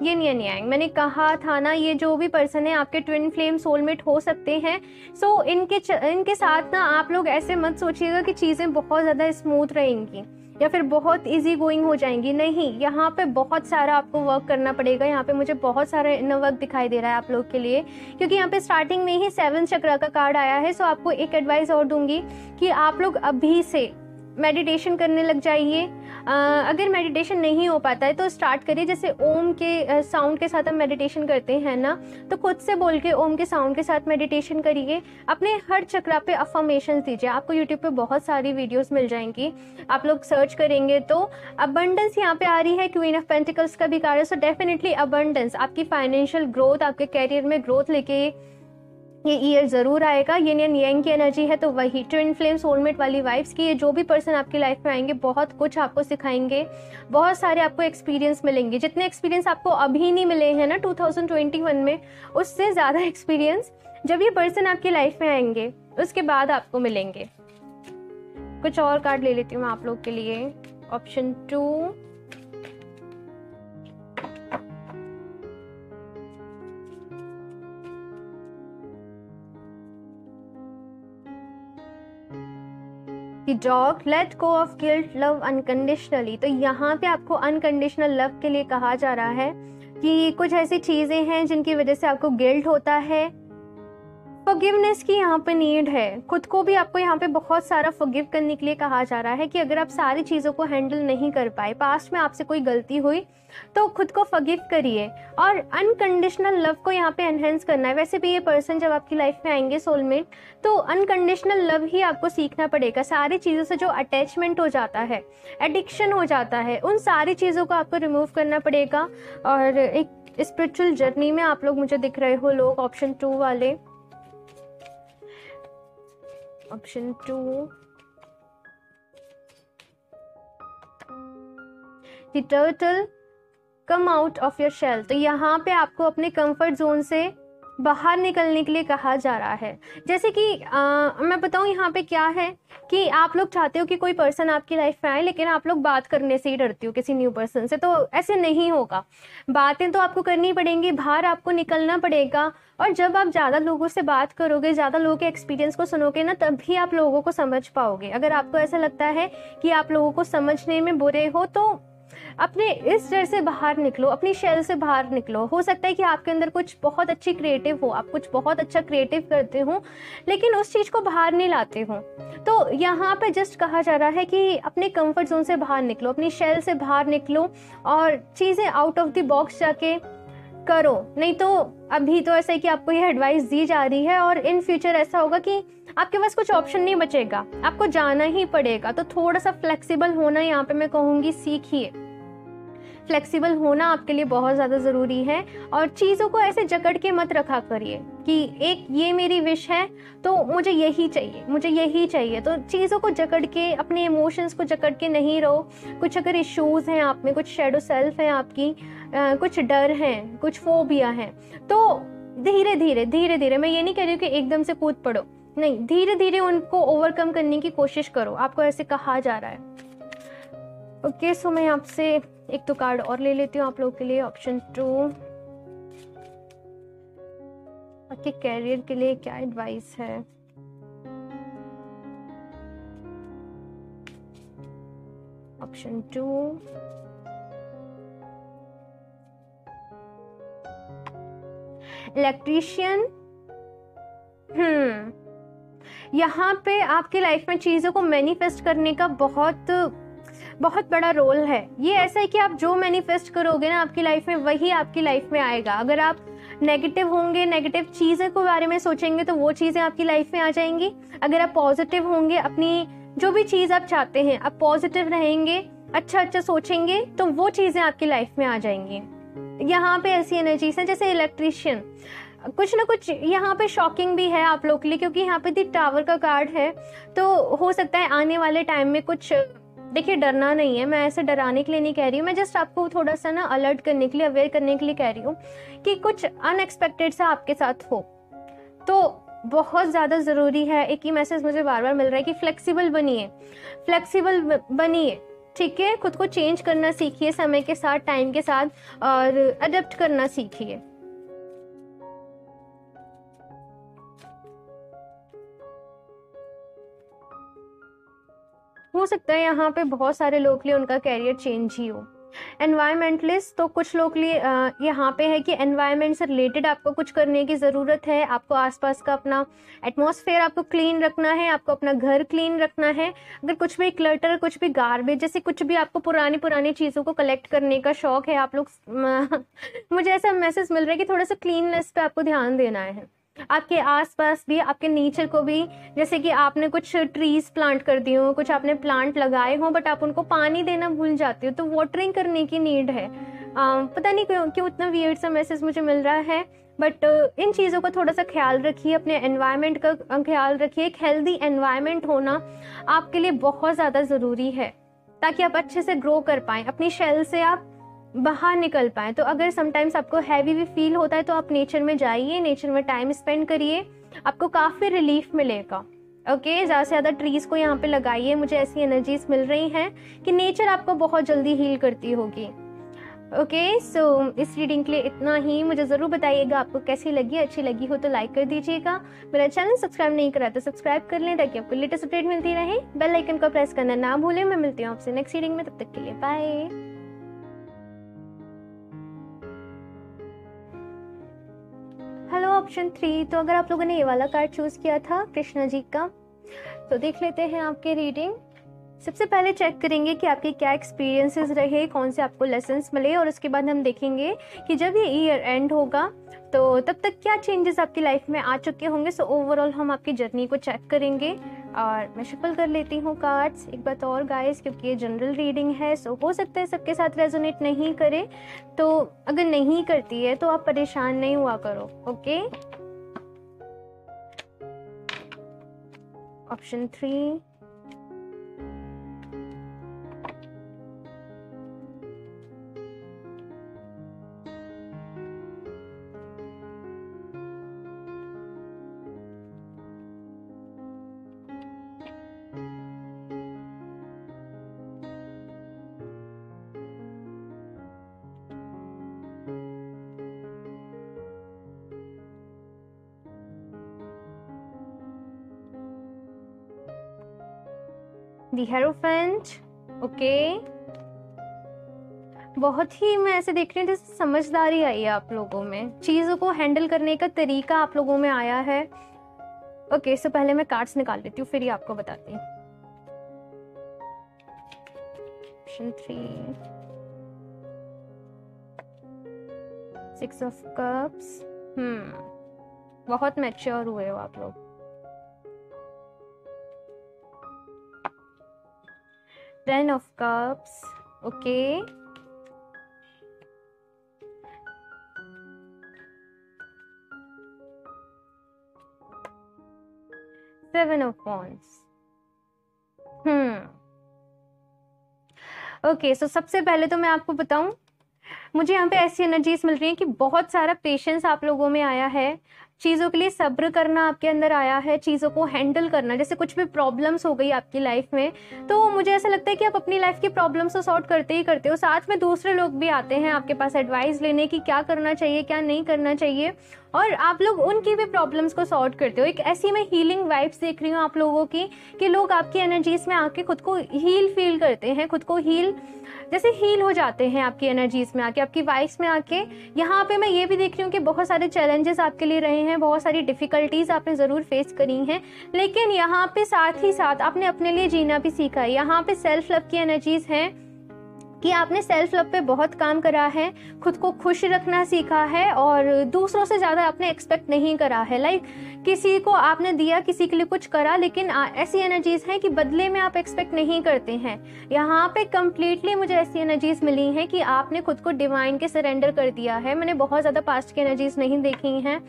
yin and yang, मैंने कहा था ना, ये जो भी पर्सन है आपके ट्विन फ्लेम सोलमेट हो सकते हैं। सो इनके साथ ना आप लोग ऐसे मत सोचिएगा कि चीज़ें बहुत ज़्यादा स्मूथ रहेंगी या फिर बहुत इजी गोइंग हो जाएंगी। नहीं, यहाँ पे बहुत सारा आपको वर्क करना पड़ेगा। यहाँ पे मुझे बहुत सारा इनर वर्क दिखाई दे रहा है आप लोग के लिए, क्योंकि यहाँ पे स्टार्टिंग में ही 7 चक्र का कार्ड आया है। सो आपको एक एडवाइस और दूंगी कि आप लोग अभी से मेडिटेशन करने लग जाइए। अगर मेडिटेशन नहीं हो पाता है तो स्टार्ट करिए, जैसे ओम के साउंड के साथ हम मेडिटेशन करते हैं ना, तो खुद से बोल के ओम के साउंड के साथ मेडिटेशन करिए। अपने हर चक्र पे अफर्मेशंस दीजिए। आपको यूट्यूब पे बहुत सारी वीडियोस मिल जाएंगी, आप लोग सर्च करेंगे तो। अबंडेंस यहाँ पे आ रही है, क्वीन ऑफ पेंटिकल्स का भी कार्ड है। सो डेफिनेटली अबंडेंस, आपकी फाइनेंशियल ग्रोथ, आपके कैरियर में ग्रोथ लेके ये ईयर जरूर आएगा। यिन एंड यांग की एनर्जी है, तो वही ट्विन फ्लेम सोलमेट वाली वाइब्स की। ये जो भी पर्सन आपकी लाइफ में आएंगे बहुत कुछ आपको सिखाएंगे, बहुत सारे आपको एक्सपीरियंस मिलेंगे। जितने एक्सपीरियंस आपको अभी नहीं मिले हैं ना 2021 में, उससे ज़्यादा एक्सपीरियंस जब ये पर्सन आपकी लाइफ में आएंगे उसके बाद आपको मिलेंगे। कुछ और कार्ड ले लेती हूँ मैं आप लोग के लिए। Option 2, the dog, let go of guilt, love unconditionally. तो यहाँ पे आपको अनकंडीशनल लव के लिए कहा जा रहा है कि कुछ ऐसी चीजें हैं जिनकी वजह से आपको गिल्ट होता है। फॉरगिवनेस की यहाँ पे नीड है। खुद को भी आपको यहाँ पे बहुत सारा फॉरगिव करने के लिए कहा जा रहा है कि अगर आप सारी चीज़ों को हैंडल नहीं कर पाए, पास्ट में आपसे कोई गलती हुई, तो खुद को फॉरगिव करिए और अनकंडीशनल लव को यहाँ पे एनहेंस करना है। वैसे भी ये पर्सन जब आपकी लाइफ में आएंगे सोलमेट, तो अनकंडीशनल लव ही आपको सीखना पड़ेगा। सारी चीज़ों से जो अटैचमेंट हो जाता है, एडिक्शन हो जाता है, उन सारी चीज़ों को आपको रिमूव करना पड़ेगा। और एक स्पिरिचुअल जर्नी में आप लोग मुझे दिख रहे हो लोग, ऑप्शन 2 वाले। Option 2, the turtle, come out of your shell. तो यहाँ पे आपको अपने कंफर्ट जोन से बाहर निकलने के लिए कहा जा रहा है। जैसे कि मैं बताऊँ यहाँ पे क्या है कि आप लोग चाहते हो कि कोई पर्सन आपकी लाइफ में आए, लेकिन आप लोग बात करने से ही डरती हो किसी न्यू पर्सन से। तो ऐसे नहीं होगा, बातें तो आपको करनी पड़ेंगी, बाहर आपको निकलना पड़ेगा। और जब आप ज़्यादा लोगों से बात करोगे, ज़्यादा लोगों के एक्सपीरियंस को सुनोगे ना, तभी आप लोगों को समझ पाओगे। अगर आपको ऐसा लगता है कि आप लोगों को समझने में बुरे हो, तो अपने इस डर से बाहर निकलो, अपनी शेल से बाहर निकलो। हो सकता है कि आपके अंदर कुछ बहुत अच्छी क्रिएटिव हो, आप कुछ बहुत अच्छा क्रिएटिव करते हो, लेकिन उस चीज़ को बाहर नहीं लाते हो। तो यहाँ पे जस्ट कहा जा रहा है कि अपने कंफर्ट जोन से बाहर निकलो, अपनी शेल से बाहर निकलो और चीज़ें आउट ऑफ द बॉक्स जाके करो। नहीं तो अभी तो ऐसा है कि आपको ये एडवाइस दी जा रही है और इन फ्यूचर ऐसा होगा कि आपके पास कुछ ऑप्शन नहीं बचेगा, आपको जाना ही पड़ेगा। तो थोड़ा सा फ्लेक्सिबल होना यहाँ पे मैं कहूँगी सीखिए। फ्लेक्सिबल होना आपके लिए बहुत ज़्यादा ज़रूरी है और चीज़ों को ऐसे जकड़ के मत रखा करिए कि एक ये मेरी विश है तो मुझे यही चाहिए, मुझे यही चाहिए। तो चीज़ों को जकड़ के, अपने इमोशंस को जकड़ के नहीं रहो। कुछ अगर इश्यूज़ हैं आप में, कुछ शैडो सेल्फ है आपकी, कुछ डर हैं, कुछ फोबिया हैं, तो धीरे धीरे, मैं ये नहीं कह रही हूँ कि एकदम से कूद पड़ो, नहीं, धीरे धीरे उनको ओवरकम करने की कोशिश करो। आपको ऐसे कहा जा रहा है। ओके, सो मैं आपसे एक तो कार्ड और ले लेती हूँ आप लोग के लिए। ऑप्शन 2, आपके कैरियर के लिए क्या एडवाइस है? Option 2, electrician. यहाँ पे आपकी लाइफ में चीज़ों को मैनिफेस्ट करने का बहुत बड़ा रोल है। ये ऐसा है कि आप जो मैनिफेस्ट करोगे ना आपकी लाइफ में, वही आपकी लाइफ में आएगा। अगर आप नेगेटिव होंगे, नेगेटिव चीज़ों के बारे में सोचेंगे, तो वो चीज़ें आपकी लाइफ में आ जाएंगी। अगर आप पॉजिटिव होंगे, अपनी जो भी चीज़ आप चाहते हैं, आप पॉजिटिव रहेंगे, अच्छा सोचेंगे, तो वो चीज़ें आपकी लाइफ में आ जाएंगी। यहाँ पे ऐसी एनर्जीज हैं जैसे इलेक्ट्रीशियन। कुछ ना कुछ यहाँ पे शॉकिंग भी है आप लोग के लिए, क्योंकि यहाँ पे दी टावर का कार्ड है। तो हो सकता है आने वाले टाइम में कुछ, देखिए डरना नहीं है, मैं ऐसे डराने के लिए नहीं कह रही हूँ, मैं जस्ट आपको थोड़ा सा ना अलर्ट करने के लिए, अवेयर करने के लिए कह रही हूँ कि कुछ अनएक्सपेक्टेड सा आपके साथ हो। तो बहुत ज़्यादा ज़रूरी है, एक ही मैसेज मुझे बार बार मिल रहा है कि फ्लेक्सिबल बनिए, फ्लेक्सिबल बनिए। ठीक है, खुद को चेंज करना सीखिए समय के साथ, टाइम के साथ, और अडेप्ट करना सीखिए। हो सकता है यहाँ पे बहुत सारे लोग के लिए उनका कैरियर चेंज ही हो। एनवायरमेंटलिस्ट, तो कुछ लोग लिए यहाँ पे है कि एनवायरनमेंट से रिलेटेड आपको कुछ करने की ज़रूरत है। आपको आसपास का अपना एटमॉस्फेयर आपको क्लीन रखना है, आपको अपना घर क्लीन रखना है। अगर कुछ भी क्लटर, कुछ भी गार्बेज, जैसे कुछ भी आपको पुरानी चीज़ों को कलेक्ट करने का शौक है, आप लोग मुझे ऐसा मैसेज मिल रहा है कि थोड़ा सा क्लीननेस पे आपको ध्यान देना है। आपके आसपास भी, आपके नेचर को भी, जैसे कि आपने कुछ ट्रीज प्लांट कर दिए हो, कुछ आपने प्लांट लगाए हो बट आप उनको पानी देना भूल जाते हो, तो वाटरिंग करने की नीड है। पता नहीं क्यों इतना वियर्ड सा मैसेज मुझे मिल रहा है, बट इन चीज़ों का थोड़ा सा ख्याल रखिए, अपने एनवायरनमेंट का ख्याल रखिए। एक हेल्दी एनवायरनमेंट होना आपके लिए बहुत ज़्यादा ज़रूरी है, ताकि आप अच्छे से ग्रो कर पाएँ, अपनी शेल से आप बाहर निकल पाए। तो अगर समटाइम्स आपको हैवी भी फील होता है तो आप नेचर में जाइए, नेचर में टाइम स्पेंड करिए, आपको काफ़ी रिलीफ मिलेगा। ओके, ज़्यादा से ज़्यादा ट्रीज़ को यहाँ पे लगाइए। मुझे ऐसी एनर्जीज मिल रही हैं कि नेचर आपको बहुत जल्दी हील करती होगी। ओके, सो इस रीडिंग के लिए इतना ही। मुझे ज़रूर बताइएगा आपको कैसी लगी। अच्छी लगी हो तो लाइक कर दीजिएगा। मेरा चैनल सब्सक्राइब नहीं करा तो सब्सक्राइब कर लें, ताकि आपको लेटेस्ट अपडेट मिलती रहे। बेल आइकन को प्रेस करना ना भूलें। मैं मिलती हूँ आपसे नेक्स्ट रीडिंग में, तब तक के लिए बाय। हेलो ऑप्शन 3, तो अगर आप लोगों ने ये वाला कार्ड चूज किया था कृष्णा जी का, तो देख लेते हैं आपके रीडिंग। सबसे पहले चेक करेंगे कि आपके क्या एक्सपीरियंसेस रहे, कौन से आपको लेसन्स मिले, और उसके बाद हम देखेंगे कि जब ये ईयर एंड होगा तो तब तक क्या चेंजेस आपकी लाइफ में आ चुके होंगे। सो ओवरऑल हम आपकी जर्नी को चेक करेंगे। और मैं शफल कर लेती हूँ कार्ड्स एक बात और गाइस, क्योंकि ये जनरल रीडिंग है। सो हो सकता है सबके साथ रेजोनेट नहीं करे, तो अगर नहीं करती है तो आप परेशान नहीं हुआ करो। Okay, option 3, the hierophant. Okay, बहुत ही मैं ऐसे देख रही हूँ जैसे समझदारी आई है आप लोगों में, चीज़ों को हैंडल करने का तरीका आप लोगों में आया है। ओके, सो पहले मैं कार्ड्स निकाल लेती हूँ, फिर ही आपको बताती हूँ। Option 3, 6 of cups. बहुत मैच्योर हुए हो आप लोग। 10 of cups. Okay. 7 of wands. Okay, so सबसे पहले तो मैं आपको बताऊं, मुझे यहाँ पे ऐसी एनर्जीज मिल रही है कि बहुत सारा पेशेंस आप लोगों में आया है, चीज़ों के लिए सब्र करना आपके अंदर आया है, चीज़ों को हैंडल करना। जैसे कुछ भी प्रॉब्लम्स हो गई आपकी लाइफ में, तो मुझे ऐसा लगता है कि आप अपनी लाइफ की प्रॉब्लम्स को सॉर्ट करते ही करते हो, साथ में दूसरे लोग भी आते हैं आपके पास एडवाइस लेने की क्या करना चाहिए क्या नहीं करना चाहिए, और आप लोग उनकी भी प्रॉब्लम्स को सॉर्ट करते हो। एक ऐसी मैं हीलिंग वाइब्स देख रही हूँ आप लोगों की कि लोग आपकी एनर्जीज में आके खुद को हील फील करते हैं, खुद को हील जैसे हील हो जाते हैं आपकी एनर्जीज में आके, आपकी वाइब्स में आके। यहाँ पे मैं ये भी देख रही हूँ कि बहुत सारे चैलेंजेस आपके लिए रहे हैं, बहुत सारी डिफिकल्टीज आपने ज़रूर फेस करी हैं, लेकिन यहाँ पे साथ ही साथ आपने अपने लिए जीना भी सीखा है। यहाँ पे सेल्फ लव की एनर्जीज हैं कि आपने सेल्फ लव पे बहुत काम करा है, खुद को खुश रखना सीखा है, और दूसरों से ज़्यादा आपने एक्सपेक्ट नहीं करा है। लाइक किसी को आपने दिया, किसी के लिए कुछ करा, लेकिन ऐसी एनर्जीज हैं कि बदले में आप एक्सपेक्ट नहीं करते हैं। यहाँ पे कम्प्लीटली मुझे ऐसी एनर्जीज मिली हैं कि आपने खुद को डिवाइन के सरेंडर कर दिया है। मैंने बहुत ज़्यादा पास्ट की एनर्जीज नहीं देखी हैं,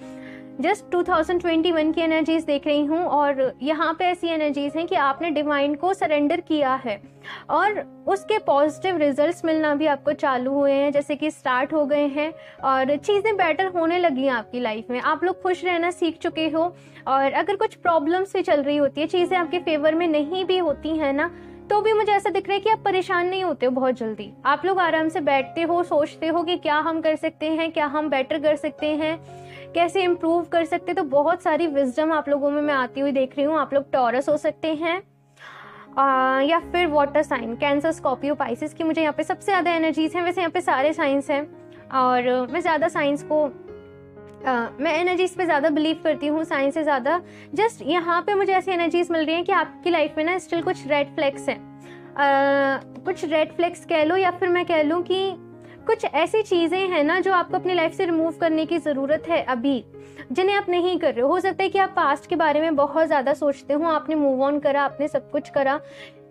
जस्ट 2021 की एनर्जीज देख रही हूँ, और यहाँ पे ऐसी एनर्जीज हैं कि आपने डिवाइन को सरेंडर किया है और उसके पॉजिटिव रिजल्ट्स मिलना भी आपको चालू हुए हैं, जैसे कि स्टार्ट हो गए हैं और चीज़ें बेटर होने लगी हैं आपकी लाइफ में। आप लोग खुश रहना सीख चुके हो, और अगर कुछ प्रॉब्लम्स भी चल रही होती है, चीज़ें आपके फेवर में नहीं भी होती हैं ना, तो भी मुझे ऐसा दिख रहा है कि आप परेशान नहीं होते हो बहुत जल्दी। आप लोग आराम से बैठते हो, सोचते हो कि क्या हम कर सकते हैं, क्या हम बेटर कर सकते हैं, कैसे इम्प्रूव कर सकते हैं। तो बहुत सारी विजडम आप लोगों में मैं आती हुई देख रही हूँ। आप लोग टॉरस हो सकते हैं या फिर water sign, Cancer, Scorpio, Pisces की मुझे यहाँ पे सबसे ज़्यादा एनर्जीज हैं। वैसे यहाँ पे सारे साइंस हैं और मैं ज़्यादा साइंस को मैं एनर्जीज पे ज़्यादा बिलीव करती हूँ साइंस से ज़्यादा। जस्ट यहाँ पे मुझे ऐसी एनर्जीज मिल रही हैं कि आपकी लाइफ में ना स्टिल कुछ रेड फ्लैग्स हैं, कुछ रेड फ्लैग्स कह लो या फिर मैं कह लूँ कि कुछ ऐसी चीज़ें हैं ना जो आपको अपनी लाइफ से रिमूव करने की ज़रूरत है अभी, जिन्हें आप नहीं कर रहे हो सकता है कि आप पास्ट के बारे में बहुत ज़्यादा सोचते हो, आपने मूव ऑन करा, आपने सब कुछ करा,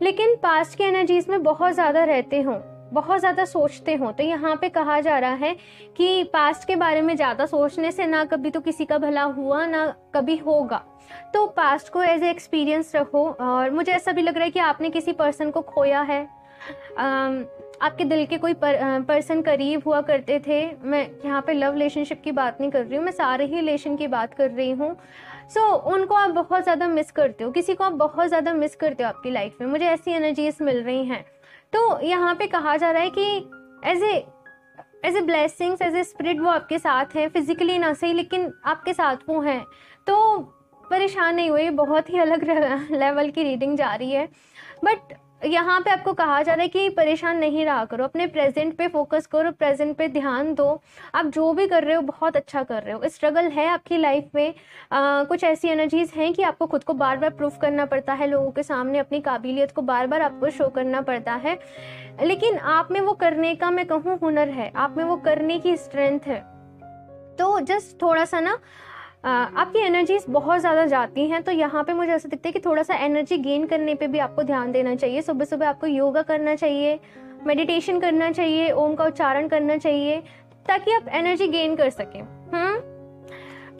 लेकिन पास्ट की एनर्जीज में बहुत ज़्यादा रहते हो, बहुत ज़्यादा सोचते हो। तो यहाँ पे कहा जा रहा है कि पास्ट के बारे में ज़्यादा सोचने से ना कभी तो किसी का भला हुआ ना कभी होगा। तो पास्ट को एज ए एक्सपीरियंस रखो। और मुझे ऐसा भी लग रहा है कि आपने किसी पर्सन को खोया है, आपके दिल के कोई पर्सन करीब हुआ करते थे। मैं यहाँ पे लव रिलेशनशिप की बात नहीं कर रही हूँ, मैं सारे ही रिलेशन की बात कर रही हूँ। सो उनको आप बहुत ज़्यादा मिस करते हो, किसी को आप बहुत ज़्यादा मिस करते हो आपकी लाइफ में, मुझे ऐसी एनर्जीज मिल रही हैं। तो यहाँ पे कहा जा रहा है कि as a blessings, as a spirit वो आपके साथ हैं, फिजिकली ना सही लेकिन आपके साथ वो हैं। तो परेशान नहीं हुए, बहुत ही अलग लेवल की रीडिंग जा रही है। बट यहाँ पे आपको कहा जा रहा है कि परेशान नहीं रहा करो, अपने प्रेजेंट पे फोकस करो, प्रेजेंट पे ध्यान दो। आप जो भी कर रहे हो बहुत अच्छा कर रहे हो। स्ट्रगल है आपकी लाइफ में, कुछ ऐसी एनर्जीज हैं कि आपको खुद को बार बार प्रूफ करना पड़ता है लोगों के सामने, अपनी काबिलियत को बार बार आपको शो करना पड़ता है, लेकिन आप में वो करने का मैं कहूँ हुनर है, आप में वो करने की स्ट्रेंथ है। तो जस्ट थोड़ा सा ना आपकी एनर्जीज बहुत ज़्यादा जाती हैं। तो यहाँ पे मुझे ऐसा दिखता है कि थोड़ा सा एनर्जी गेन करने पे भी आपको ध्यान देना चाहिए। सुबह सुबह आपको योगा करना चाहिए, मेडिटेशन करना चाहिए, ओम का उच्चारण करना चाहिए, ताकि आप एनर्जी गेन कर सकें।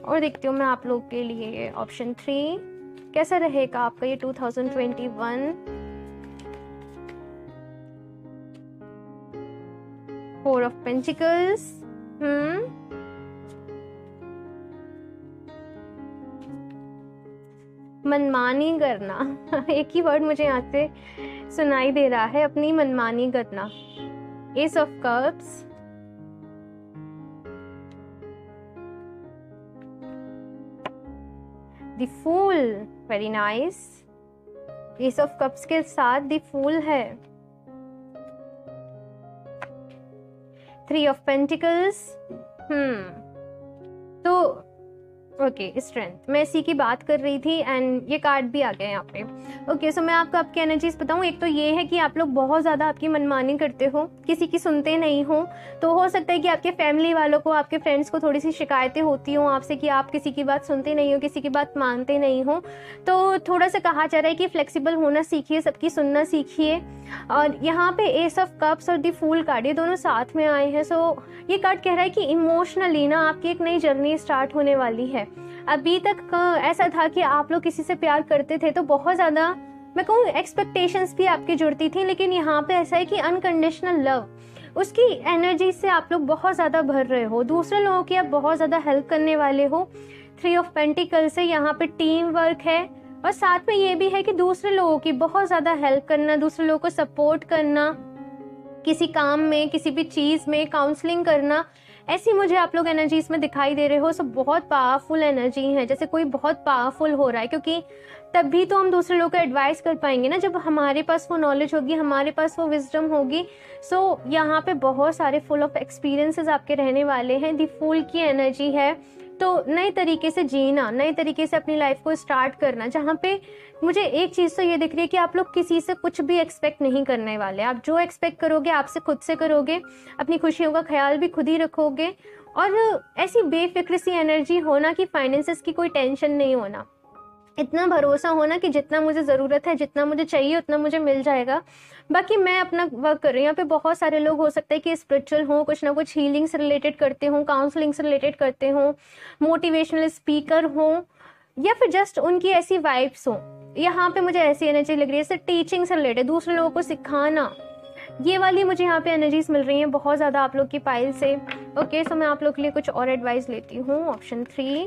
और देखती हूँ मैं आप लोग के लिए ऑप्शन 3 कैसा रहेगा आपका ये 2021। 4 ऑफ पेंटिकल्स, मनमानी करना एक ही वर्ड मुझे यहाँ से सुनाई दे रहा है, अपनी मनमानी करना। Ace of cups, the fool, very nice. Ace of cups के साथ द फूल है। 3 ऑफ पेंटिकल्स, तो ओके, स्ट्रेंथ, मैं इसी की बात कर रही थी एंड ये कार्ड भी आ गया यहाँ पे। ओके, सो मैं आपको आपकी एनर्जीज बताऊँ। एक तो ये है कि आप लोग बहुत ज़्यादा आपकी मनमानी करते हो, किसी की सुनते नहीं हो। तो हो सकता है कि आपके फैमिली वालों को, आपके फ्रेंड्स को थोड़ी सी शिकायतें होती हो आपसे कि आप किसी की बात सुनते नहीं हो, किसी की बात मानते नहीं हो। तो थोड़ा सा कहा जा रहा है कि फ्लेक्सिबल होना सीखिए, सबकी सुनना सीखिए। और यहाँ पे एस ऑफ कप्स और द फूल कार्ड ये दोनों साथ में आए हैं। सो ये कार्ड कह रहा है कि इमोशनली ना आपकी एक नई जर्नी स्टार्ट होने वाली है। अभी तक ऐसा था कि आप लोग किसी से प्यार करते थे तो बहुत ज़्यादा मैं कहूँ एक्सपेक्टेशंस भी आपकी जुड़ती थी, लेकिन यहाँ पे ऐसा है कि अनकंडीशनल लव, उसकी एनर्जी से आप लोग बहुत ज़्यादा भर रहे हो, दूसरे लोगों की आप बहुत ज़्यादा हेल्प करने वाले हो। 3 ऑफ पेंटिकल्स से यहाँ पे टीम वर्क है और साथ में ये भी है कि दूसरे लोगों की बहुत ज़्यादा हेल्प करना, दूसरे लोगों को सपोर्ट करना, किसी काम में, किसी भी चीज़ में काउंसलिंग करना, ऐसी मुझे आप लोग एनर्जीज में दिखाई दे रहे हो। सब बहुत पावरफुल एनर्जी है, जैसे कोई बहुत पावरफुल हो रहा है, क्योंकि तभी तो हम दूसरे लोगों को एडवाइस कर पाएंगे ना, जब हमारे पास वो नॉलेज होगी, हमारे पास वो विजडम होगी। सो यहाँ पे बहुत सारे फुल ऑफ एक्सपीरियंसेस आपके रहने वाले हैं। दी फूल की एनर्जी है, तो नए तरीके से जीना, नए तरीके से अपनी लाइफ को स्टार्ट करना, जहाँ पे मुझे एक चीज़ तो ये दिख रही है कि आप लोग किसी से कुछ भी एक्सपेक्ट नहीं करने वाले। आप जो एक्सपेक्ट करोगे आपसे खुद से करोगे, अपनी खुशियों का ख्याल भी खुद ही रखोगे। और ऐसी बेफिक्र सी एनर्जी होना कि फाइनेंसेस की कोई टेंशन नहीं होना, इतना भरोसा होना कि जितना मुझे ज़रूरत है, जितना मुझे चाहिए उतना मुझे मिल जाएगा, बाकी मैं अपना वर्क कर रही हूँ। यहाँ पे बहुत सारे लोग हो सकता है कि स्पिरिचुअल हो, कुछ ना कुछ हीलिंग से रिलेटेड करते हो, काउंसलिंग से रिलेटेड करते हो, मोटिवेशनल स्पीकर हो, या फिर जस्ट उनकी ऐसी वाइब्स हो। यहाँ पे मुझे ऐसी एनर्जी लग रही है जैसे टीचिंग से रिलेटेड, दूसरे लोगों को सिखाना, ये वाली मुझे यहाँ पे एनर्जीज मिल रही हैं बहुत ज़्यादा आप लोग की पाइल से। ओके, सो मैं आप लोग के लिए कुछ और एडवाइस लेती हूँ। ऑप्शन 3,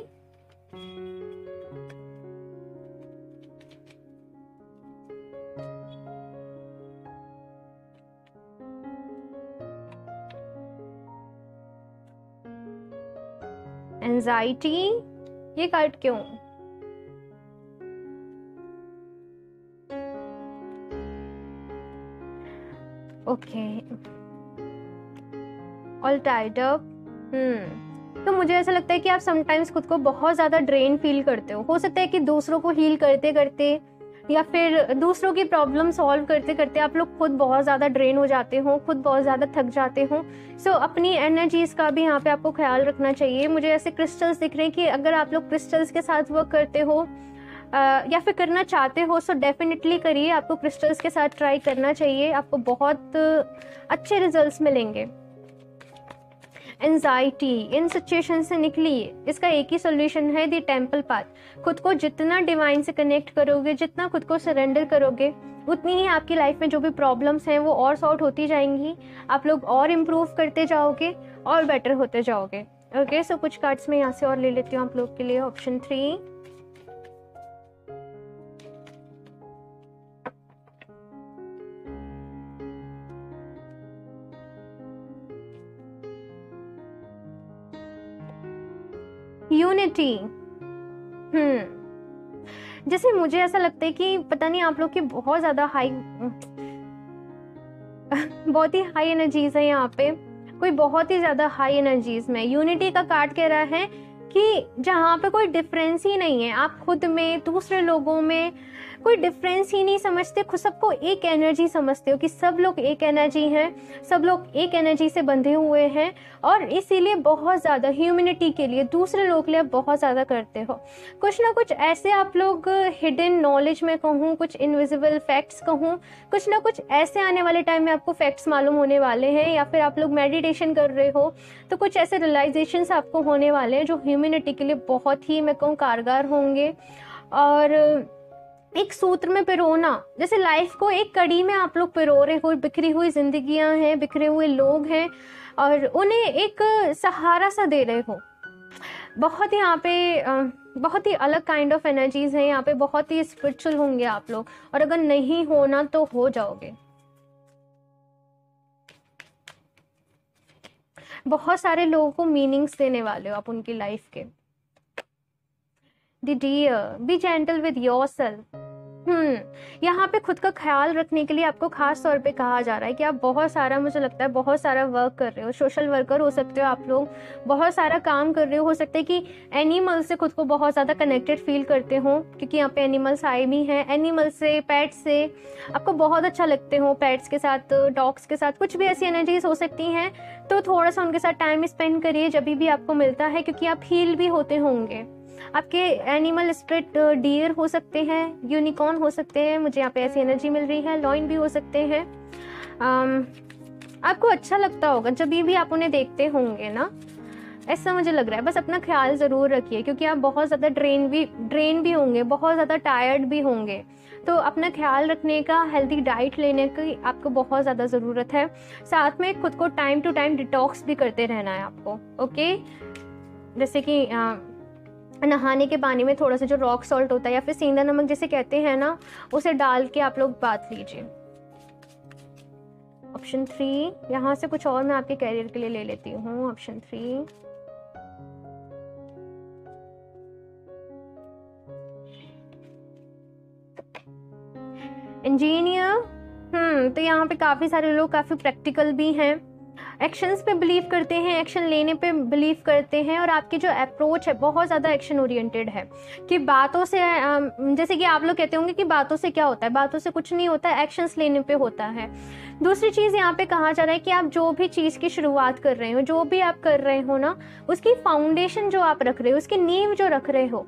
एंजाइटी, ये कार्ड क्यों? Okay, all tied up. तो मुझे ऐसा लगता है कि आप समटाइम्स खुद को बहुत ज़्यादा ड्रेन फील करते हो सकता है कि दूसरों को हील करते करते या फिर दूसरों की प्रॉब्लम सॉल्व करते करते आप लोग खुद बहुत ज़्यादा ड्रेन हो जाते हो, खुद बहुत ज़्यादा थक जाते हो। सो अपनी एनर्जीज का भी यहाँ पे आपको ख्याल रखना चाहिए। मुझे ऐसे क्रिस्टल्स दिख रहे हैं कि अगर आप लोग क्रिस्टल्स के साथ वर्क करते हो या फिर करना चाहते हो सो डेफिनेटली करिए, आपको क्रिस्टल्स के साथ ट्राई करना चाहिए, आपको बहुत अच्छे रिजल्ट्स मिलेंगे। एंजाइटी, इन सिचुएशन से निकलिए, इसका एक ही सोल्यूशन है, द टेम्पल पाथ। खुद को जितना डिवाइन से कनेक्ट करोगे, जितना खुद को सरेंडर करोगे, उतनी ही आपकी लाइफ में जो भी प्रॉब्लम्स हैं वो और सॉर्ट होती जाएंगी, आप लोग और इम्प्रूव करते जाओगे और बेटर होते जाओगे। ओके, सो कुछ कार्ड्स में यहाँ से और ले लेती हूँ आप लोग के लिए। Option 3, unity. जैसे मुझे ऐसा लगता है कि पता नहीं आप लोग की बहुत ज्यादा बहुत ही हाई एनर्जीज है यहाँ पे, कोई बहुत ही ज्यादा हाई एनर्जीज में। यूनिटी का कार्ड कह रहा है कि जहाँ पे कोई डिफरेंस ही नहीं है, आप खुद में, दूसरे लोगों में कोई डिफरेंस ही नहीं समझते, खुद सबको एक एनर्जी समझते हो कि सब लोग एक एनर्जी हैं, सब लोग एक एनर्जी से बंधे हुए हैं और इसीलिए बहुत ज़्यादा ह्यूमैनिटी के लिए, दूसरे लोग के लिए बहुत ज़्यादा करते हो। कुछ ना कुछ ऐसे आप लोग हिडन नॉलेज में कहूँ, कुछ इनविजिबल फैक्ट्स कहूँ, कुछ ना कुछ ऐसे आने वाले टाइम में आपको फैक्ट्स मालूम होने वाले हैं, या फिर आप लोग मेडिटेशन कर रहे हो तो कुछ ऐसे रियलाइजेशंस आपको होने वाले हैं जो ह्यूमैनिटी के लिए बहुत ही, मैं कहूँ, कारगर होंगे। और एक सूत्र में पिरोना, जैसे लाइफ को एक कड़ी में आप लोग पिरो रहे हो, बिखरी हुई जिंदगियां हैं, बिखरे हुए लोग हैं और उन्हें एक सहारा सा दे रहे हो। बहुत यहाँ पे बहुत ही अलग काइंड ऑफ एनर्जीज है यहाँ पे, बहुत ही स्पिरिचुअल होंगे आप लोग, और अगर नहीं होना तो हो जाओगे। बहुत सारे लोगों को मीनिंग्स देने वाले हो आप उनकी लाइफ के। The dear, be gentle with yourself। यहाँ पे खुद का ख्याल रखने के लिए आपको खास तौर पे कहा जा रहा है कि आप बहुत सारा, मुझे लगता है बहुत सारा वर्क कर रहे हो, सोशल वर्कर हो सकते हो आप लोग, बहुत सारा काम कर रहे हो सकता है कि एनिमल से खुद को बहुत ज़्यादा कनेक्टेड फील करते हो, क्योंकि यहाँ पे एनिमल्स आए भी हैं। एनिमल से, पेट्स से आपको बहुत अच्छा लगते हो, पेट्स के साथ, डॉग्स के साथ, कुछ भी ऐसी एनर्जीज हो सकती हैं, तो थोड़ा सा उनके साथ टाइम स्पेंड करिए जब भी आपको मिलता है, क्योंकि आप हील भी होते होंगे। आपके एनिमल स्पिरिट डियर हो सकते हैं, यूनिकॉर्न हो सकते हैं, मुझे यहाँ पे ऐसी एनर्जी मिल रही है, लॉइन भी हो सकते हैं। आपको अच्छा लगता होगा जब भी आप उन्हें देखते होंगे ना, ऐसा मुझे लग रहा है। बस अपना ख्याल ज़रूर रखिए, क्योंकि आप बहुत ज़्यादा ड्रेन भी होंगे, बहुत ज़्यादा टायर्ड भी होंगे, तो अपना ख्याल रखने का, हेल्दी डाइट लेने की आपको बहुत ज़्यादा ज़रूरत है। साथ में खुद को टाइम टू टाइम डिटॉक्स भी करते रहना है आपको। ओके, जैसे कि नहाने के पानी में थोड़ा सा जो रॉक सॉल्ट होता है या फिर सेंधा नमक जिसे कहते हैं ना, उसे डाल के आप लोग बात लीजिए। ऑप्शन 3, यहाँ से कुछ और मैं आपके कैरियर के लिए ले लेती हूँ। Option 3, engineer. तो यहाँ पे काफी सारे लोग काफी प्रैक्टिकल भी हैं, एक्शंस पे बिलीव करते हैं, एक्शन लेने पे बिलीव करते हैं, और आपकी जो अप्रोच है बहुत ज़्यादा एक्शन ओरिएंटेड है, कि बातों से, जैसे कि आप लोग कहते होंगे कि बातों से क्या होता है, बातों से कुछ नहीं होता है, एक्शंस लेने पे होता है। दूसरी चीज़ यहाँ पे कहा जा रहा है कि आप जो भी चीज़ की शुरुआत कर रहे हो, जो भी आप कर रहे हो ना, उसकी फाउंडेशन जो आप रख रहे हो, उसकी नींव जो रख रहे हो,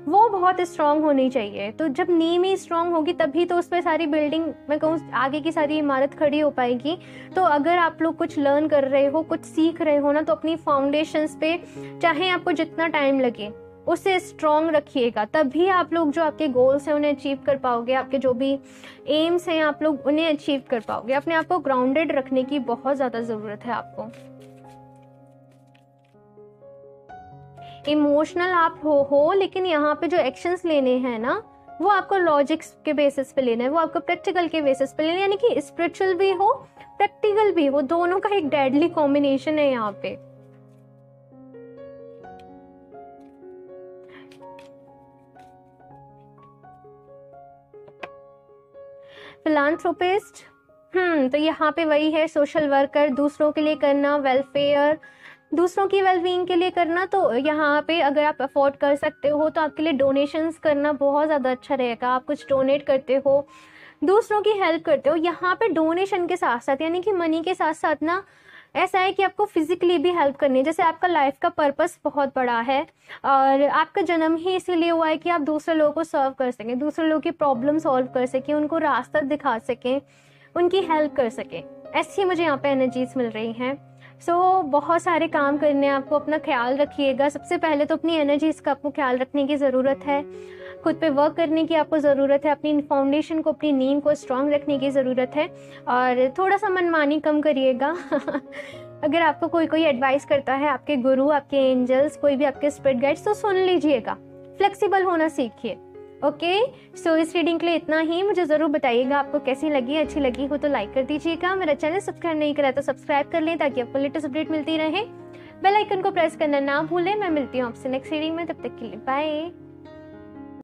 वो बहुत स्ट्रांग होनी चाहिए। तो जब नींव ही स्ट्रांग होगी तभी तो उस पर सारी बिल्डिंग, मैं कहूँ आगे की सारी इमारत खड़ी हो पाएगी। तो अगर आप लोग कुछ लर्न कर रहे हो, कुछ सीख रहे हो ना, तो अपनी फाउंडेशंस पे चाहे आपको जितना टाइम लगे उसे स्ट्रॉन्ग रखिएगा, तभी आप लोग जो आपके गोल्स हैं उन्हें अचीव कर पाओगे, आपके जो भी एम्स हैं आप लोग उन्हें अचीव कर पाओगे। अपने आप को ग्राउंडेड रखने की बहुत ज़्यादा ज़रूरत है आपको। इमोशनल आप हो लेकिन यहाँ पे जो एक्शंस लेने हैं ना, वो आपको लॉजिक्स के बेसिस पे लेना है, वो आपको प्रैक्टिकल के बेसिस पे लेना है, यानी कि स्पिरिचुअल भी हो, प्रैक्टिकल भी हो, दोनों का एक डेडली कॉम्बिनेशन है यहाँ पे। फिलांथ्रोपिस्ट, तो यहाँ पे वही है, सोशल वर्कर, दूसरों के लिए करना, वेलफेयर, दूसरों की वेलबींग के लिए करना। तो यहाँ पे अगर आप अफोर्ड कर सकते हो तो आपके लिए डोनेशंस करना बहुत ज़्यादा अच्छा रहेगा। आप कुछ डोनेट करते हो, दूसरों की हेल्प करते हो। यहाँ पे डोनेशन के साथ साथ, यानी कि मनी के साथ साथ ना, ऐसा है कि आपको फिजिकली भी हेल्प करनी है। जैसे आपका लाइफ का पर्पस बहुत बड़ा है और आपका जन्म ही इसीलिए हुआ है कि आप दूसरे लोगों को सर्व कर सकें, दूसरे लोगों की प्रॉब्लम सॉल्व कर सकें, उनको रास्ता दिखा सकें, उनकी हेल्प कर सकें। ऐसी मुझे यहाँ पे एनर्जीज मिल रही हैं। सो बहुत सारे काम करने हैं आपको, अपना ख्याल रखिएगा। सबसे पहले तो अपनी एनर्जीज का आपको ख्याल रखने की ज़रूरत है, खुद पे वर्क करने की आपको ज़रूरत है, अपनी फाउंडेशन को, अपनी नींव को स्ट्रांग रखने की ज़रूरत है और थोड़ा सा मनमानी कम करिएगा। अगर आपको कोई एडवाइस करता है, आपके गुरु, आपके एंजल्स, कोई भी आपके स्पिरिट गाइड्स, तो सुन लीजिएगा। फ्लेक्सिबल होना सीखिए। ओके, सो इस रीडिंग के लिए इतना ही। मुझे ज़रूर बताइएगा आपको कैसी लगी। अच्छी लगी हो तो लाइक कर दीजिएगा। मेरा चैनल सब्सक्राइब नहीं करा तो सब्सक्राइब कर लें ताकि आपको लेटेस्ट अपडेट मिलती रहे। बेल आइकन को प्रेस करना ना भूलें। मैं मिलती हूँ आपसे नेक्स्ट रीडिंग में, तब तक के लिए बाय।